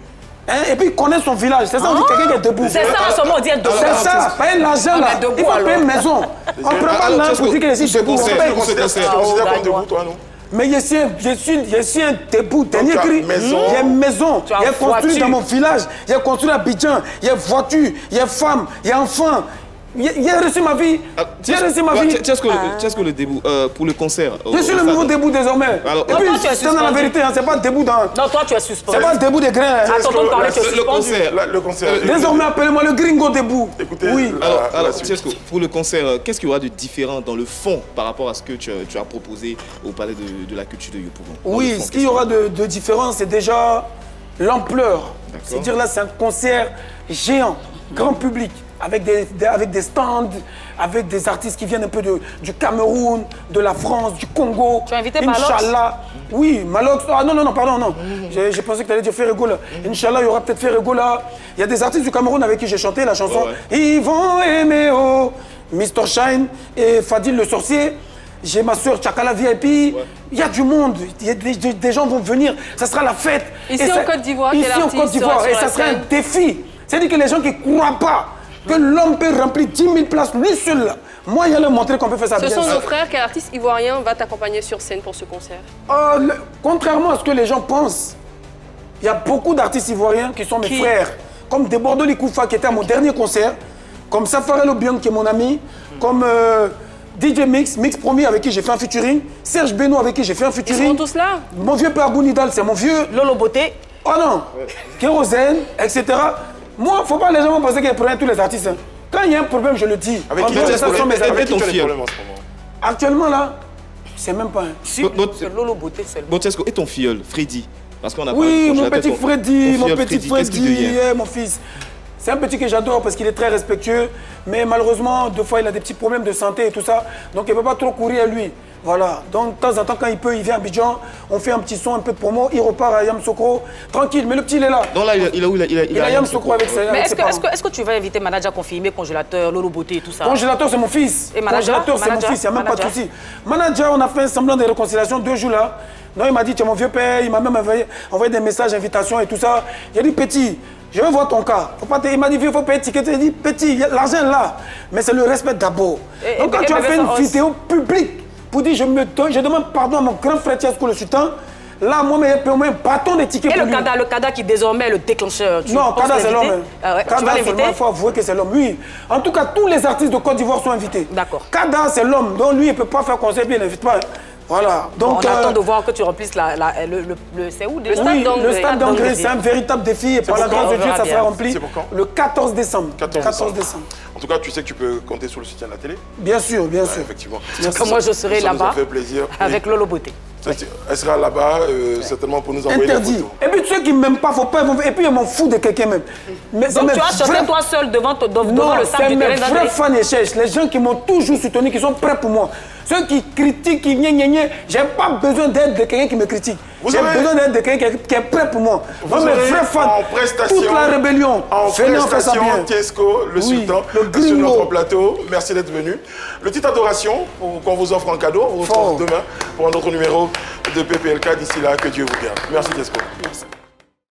Et puis il connaît son village. C'est ça, on dit quelqu'un qui est debout. C'est ça, en ce moment, on dit debout. C'est ça, payer l'argent là. Il faut payer une maison. On prend pas l'argent pour dire qu'il est ici debout. Tu considères comme debout, toi, non? Mais je suis un debout, dernier cri. J'ai une maison, j'ai construit dans mon village, j'ai construit à Abidjan, il y a voiture, il y a femme, il y a enfant. J'ai reçu ma vie. J'ai reçu ma vie. Tiesco, le début, pour le concert. Je suis le nouveau debout désormais. Et puis, c'est dans la vérité, c'est pas debout dans. Non, toi, tu es suspendu. C'est pas debout des grains. Attends, le concert. Désormais, appelez-moi le gringo debout. Écoutez, oui. Alors, Tiesco, pour le concert, qu'est-ce qu'il y aura de différent dans le fond par rapport à ce que tu as proposé au Palais de la Culture de Yopougon? Oui, ce qu'il y aura de différent, c'est déjà l'ampleur. C'est-à-dire là, c'est un concert géant, grand public. Avec des stands, avec des artistes qui viennent un peu du Cameroun, de la France, du Congo. Tu as invité Malox? Inch'Allah. Oui, Malox. Ah non, pardon, non. J'ai pensé que tu allais dire Ferrego là. Inch'Allah, il y aura peut-être Ferrego là. Il y a des artistes du Cameroun avec qui j'ai chanté la chanson. Ils vont aimer, oh, Mr. Shine et Fadil le sorcier. J'ai ma soeur Tchakala VIP. Il y a du monde. Des gens vont venir. Ça sera la fête. Ici en Côte d'Ivoire, ici en Côte d'Ivoire. Et ça sera un défi. C'est-à-dire que les gens qui ne croient pas que l'homme peut remplir 10 000 places lui seul là. Moi, il y a le montrer qu'on peut faire ça bien. Ce sont nos frères. Quel artiste ivoirien va t'accompagner sur scène pour ce concert? Contrairement à ce que les gens pensent, il y a beaucoup d'artistes ivoiriens qui sont mes frères. Comme Debordo Likoufa qui était à mon dernier concert, comme Safarel Obiang qui est mon ami, comme DJ Mix Promis avec qui j'ai fait un featuring, Serge Benoît avec qui j'ai fait un featuring. Ils sont tous là? Mon vieux père Bounidal, c'est mon vieux. Lolo Beauté. Oh non, Kérosène, etc. Moi, il ne faut pas les gens vont penser qu'il y a un problème avec tous les artistes. Quand il y a un problème, je le dis. Avec qui tu as ton fils? Actuellement, là, c'est même pas un. C'est Lolo Beauté seulement. Bon, Tiesco, et ton filleul, Freddy? Parce qu'on a oui, mon petit Freddy, mon fils. C'est un petit que j'adore parce qu'il est très respectueux, mais malheureusement, des fois, il a des petits problèmes de santé et tout ça, donc il ne peut pas trop courir à lui. Voilà, donc de temps en temps, quand il peut, il vient à Abidjan, on fait un petit son, un peu de promo, il repart à Yamsokro, tranquille, mais le petit, il est là. Non, là, il a Yamsokro avec ses Mais est-ce que tu vas inviter manager confirmé, congélateur, Lolo Beauté et tout ça? Congélateur, c'est mon fils. Et manager? Congélateur, c'est mon fils, il n'y a même pas de souci. Manager, on a fait un semblant de réconciliation 2 jours là. Non, il m'a dit, tu es mon vieux père, il m'a même envoyé des messages, invitations et tout ça. J'ai dit, petit, je veux voir ton cas. Il m'a dit, il faut payer ticket. J'ai dit, petit, l'argent là, mais c'est le respect d'abord. Donc quand tu as fait une vidéo publique, pour dire je demande pardon à mon grand frère Tiesco le sultan. Là, moi, je peux un bâton de ticket pour lui. Et le Kada qui désormais est le déclencheur. Non, Kada c'est l'homme. Kada seulement, il faut avouer que c'est l'homme. Oui. En tout cas, tous les artistes de Côte d'Ivoire sont invités. D'accord. Kada c'est l'homme. Donc lui, il ne peut pas faire concert, il n'invite pas. Voilà. Donc, on attend de voir que tu remplisses c'est où déjà? Le stade d'Angré, c'est un véritable défi. Et par la grâce de Dieu, ça sera rempli le 14 décembre. 14 décembre. En tout cas, tu sais que tu peux compter sur le soutien de la télé? Bien sûr, bien sûr. Effectivement. Moi, je serai là-bas avec Lolo Beauté. Elle sera là-bas, certainement, pour nous envoyer interdit. Des photos. Et puis ceux qui ne m'aiment pas, faut pas. Et puis je m'en fous de quelqu'un même. Mais donc tu as chanté toi seul devant le stade du terrain? C'est mes vrais fans et cherchent. Les gens qui m'ont toujours soutenu, qui sont prêts pour moi. Ceux qui critiquent, qui j'ai pas besoin d'aide de quelqu'un qui me critique. J'ai besoin d'aide de quelqu'un qui est prêt pour moi. Moi, mes vrais fans, toute la rébellion. En prestation, Tiesco, le sultan, sur notre plateau. Merci d'être venu. Le titre Adoration, qu'on vous offre en cadeau. On vous retrouve demain pour un autre numéro de PPLK. D'ici là, que Dieu vous garde. Merci Tiesco. Merci.